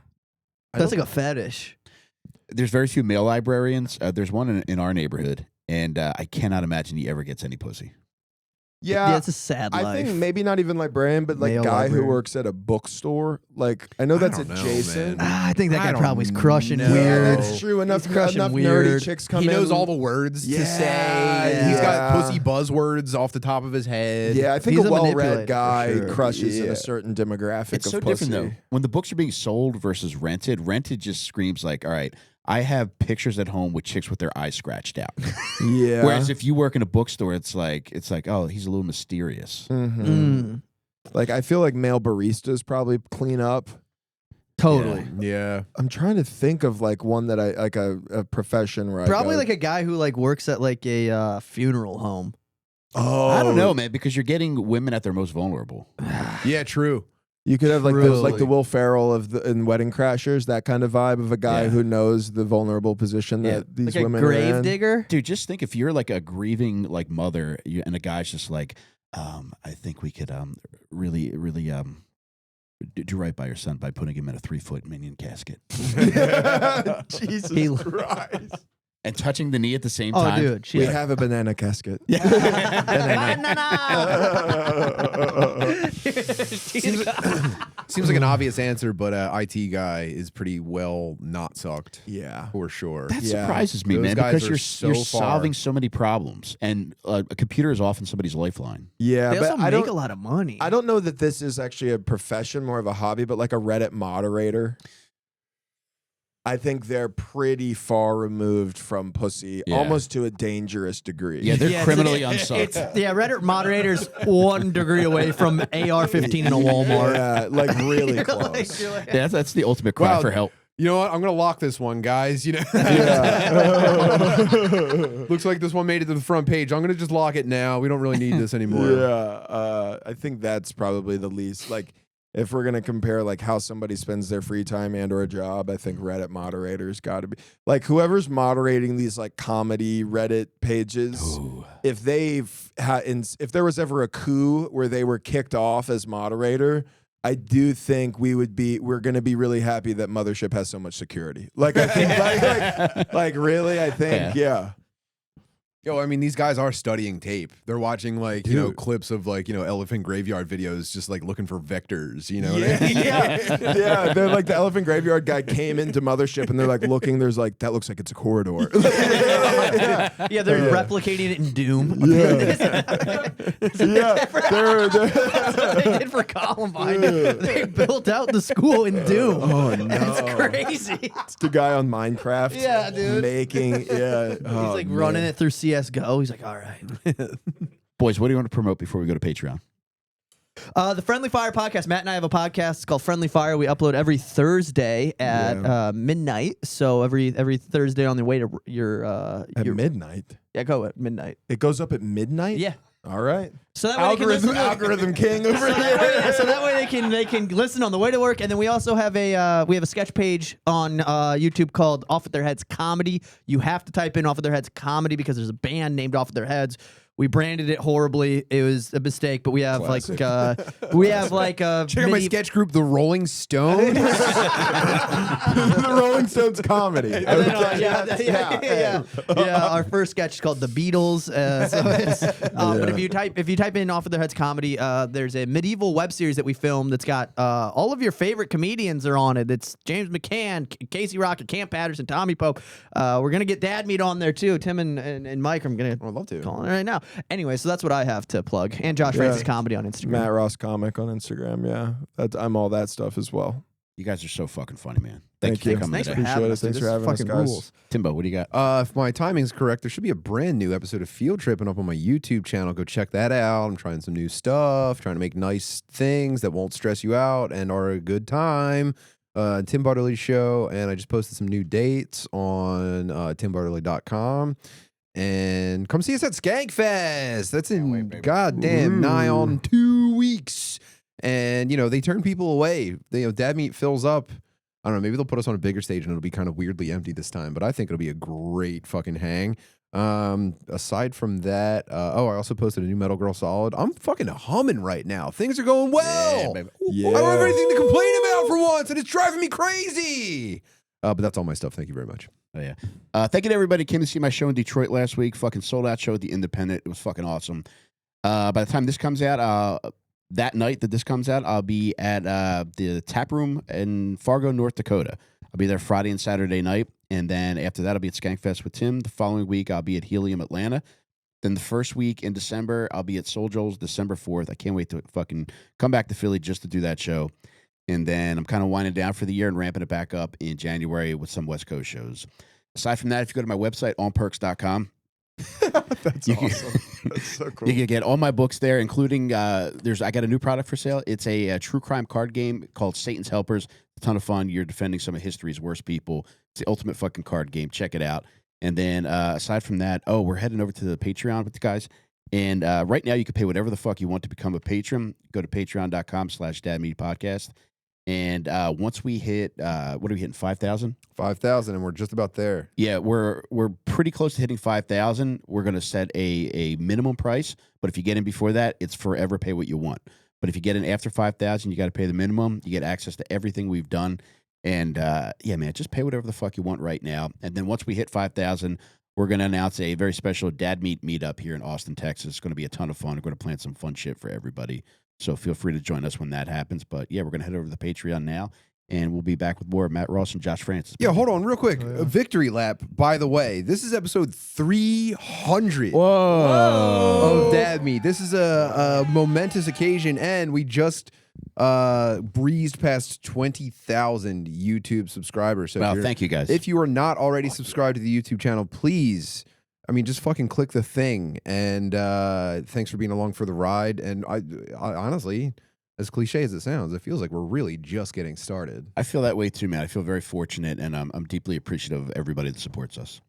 That's like a fetish. There's very few male librarians. There's one in our neighborhood, and I cannot imagine he ever gets any pussy. Yeah, it's a sad life. I think maybe not even librarian, but like Male guy who librarian. works at a bookstore. Like I know that's don't know, adjacent. man. I think that I guy don't probably is crushing know. Yeah, weird. that's true. Enough crushing nerdy weird. chicks come He in. knows all the words to say. Yeah, He's got yeah. pussy buzzwords off the top of his head. Yeah, I think He's a a manipulator well-read for guy sure. crushes in Yeah. a certain demographic It's of so pussy. different though. When the books are being sold versus rented, rented just screams like, all right, I have pictures at home with chicks with their eyes scratched out. Yeah. Whereas if you work in a bookstore, it's like, oh, he's a little mysterious. Mhm. Mm, Like I feel like male baristas probably clean up. totally. Yeah. I'm trying to think of like one that I like a profession where Probably I go, like a guy who like works at like a funeral home. I don't know, man, because you're getting women at their most vulnerable. Yeah, true. You could have like those like the Truly. Will Ferrell in Wedding Crashers, that kind of vibe of a guy Yeah. who knows the vulnerable position Yeah. that these Like a women are grave in. digger. Dude, just think if you're like a grieving like mother and a guy's just like, I think we could really do right by your son by putting him in a 3-foot minion casket Jesus He- Christ. and touching the knee at the same Oh, time. dude, We she's have a banana casket. Seems like an obvious answer, but IT guy is pretty well not sucked Yeah. for sure. That Yeah. surprises me, Those man, guys because are you're so far. solving so many problems, and a computer is often somebody's lifeline. Yeah, They also but I make don't a lot of money. I don't know that this is actually a profession, more of a hobby, but like a Reddit moderator. I think they're pretty far removed from pussy, Yeah. almost to a dangerous degree. Yeah, they're Yeah, it's- criminally it's- unsucked. Yeah, Reddit moderators 1 degree away from AR-15 in a Walmart. Yeah, like really Like, close. doing- Yeah, that's the ultimate cry Wow. for help. You know what? I'm gonna lock this one, guys. You know, Yeah. looks like this one made it to the front page. I'm gonna just lock it now. We don't really need this anymore. Yeah, I think that's probably the least. Like, if we're gonna compare like how somebody spends their free time and or a job, I think Reddit moderators got to be like whoever's moderating these like comedy Reddit pages. Ooh. If if there was ever a coup where they were kicked off as moderator, I do think we're going to be really happy that Mothership has so much security. Like I think like really, I think yeah. Yo, I mean, these guys are studying tape. They're watching like Dude. clips of like elephant graveyard videos, just like looking for vectors. You know, what I Yeah, mean? yeah, yeah. They're like the elephant graveyard guy came into Mothership and they're like looking. There's like that looks like it's a corridor. Yeah, they're replicating it in Doom. Yeah, That's what they did for Columbine. They built out the school in Doom. Oh no, It's crazy. It's the guy on Minecraft. Yeah, dude. Making yeah. He's like running it through CS:GO. He's like, all right. Boys, what do you want to promote before we go to Patreon? The Friendly Fire podcast. Matt and I have a podcast. It's called Friendly Fire. We upload every Thursday at midnight. So every Thursday on the way to your At midnight. go at midnight. It goes up at midnight. Yeah. All right. So that way they can listen to Algorithm king over so here. that way they can listen on the way to work, and then we also have a sketch page on YouTube called Off with Their Heads Comedy. You have to type in Off with Their Heads Comedy because there's a band named Off with Their Heads. We branded it horribly. It was a mistake, but we have Classic. check out my sketch group, the Rolling Stones. The Rolling Stones comedy. Yeah. Our first sketch is called The Beatles. But if you type in Off of Their Heads Comedy, there's a medieval web series that we filmed that's got all of your favorite comedians are on it. It's James McCann, Casey Rocket, Camp Patterson, Tommy Pope. We're gonna get Dad Meat on there too. Tim and Mike. I'm gonna I'd love to. call it right now. Anyway, so that's what I have to plug. And Josh Francis Comedy on Instagram. Matt Ross comic on Instagram. Yeah, I'm all that stuff as well. You guys are so fucking funny, man. Thank you for you. coming Thanks for today. Appreciate having it. us. dude. Thanks This for having us, fucking guys. rules. Timbo, what do you got? If my timing's correct, there should be a brand new episode of Field Tripping up on my YouTube channel. Go check that out. I'm trying some new stuff, trying to make nice things that won't stress you out and are a good time. Tim Bartley Show, and I just posted some new dates on timbartley.com. And come see us at Skankfest. That's in goddamn nigh on 2 weeks. And, you know, they turn people away. Dad Meat fills up. I don't know, maybe they'll put us on a bigger stage and it'll be kind of weirdly empty this time, but I think it'll be a great fucking hang. Aside from that, I also posted a new Metal Girl Solid. I'm fucking humming right now. Things are going well. Yeah. I don't have anything to complain about for once, and it's driving me crazy. But that's all my stuff. Thank you very much. Oh, yeah. Thank you to everybody who came to see my show in Detroit last week. Fucking sold out show at the Independent. It was fucking awesome. By the time this comes out, that night that this comes out, I'll be at the Tap Room in Fargo, North Dakota. I'll be there Friday and Saturday night. And then after that, I'll be at Skankfest with Tim. The following week, I'll be at Helium, Atlanta. Then the first week in December, I'll be at Soul Joel's December 4th. I can't wait to fucking come back to Philly just to do that show. And then I'm kind of winding down for the year and ramping it back up in January with some West Coast shows. Aside from that, if you go to my website, onperks.com, That's awesome. That's so cool. you can get all my books there, including I got a new product for sale. It's a true crime card game called Satan's Helpers. It's a ton of fun. You're defending some of history's worst people. It's the ultimate fucking card game. Check it out. And then aside from that, we're heading over to the Patreon with the guys. And right now you can pay whatever the fuck you want to become a patron. Go to patreon.com/dadmeatpodcast. And once we hit, what are we hitting, 5,000? 5,000, and we're just about there. Yeah, we're pretty close to hitting 5,000. We're going to set a minimum price, but if you get in before that, it's forever pay what you want. But if you get in after 5,000, you got to pay the minimum. You get access to everything we've done. And yeah, man, just pay whatever the fuck you want right now. And then once we hit 5,000, we're going to announce a very special Dad Meat meetup here in Austin, Texas. It's going to be a ton of fun. We're going to plan some fun shit for everybody. So feel free to join us when that happens. But yeah, we're going to head over to the Patreon now, and we'll be back with more of Matt Ross and Josh Francis. Yeah, hold on real quick. A victory lap, by the way. This is episode 300 of Dad Meat. This is a momentous occasion, and we just breezed past 20,000 YouTube subscribers. So Wow, thank you guys. If you are not already subscribed to the YouTube channel, please, just fucking click the thing. And thanks for being along for the ride. And I honestly, as cliche as it sounds, it feels like we're really just getting started. I feel that way too, man. I feel very fortunate, and I'm deeply appreciative of everybody that supports us.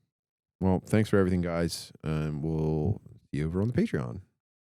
Well, thanks for everything, guys. And we'll see you over on the Patreon.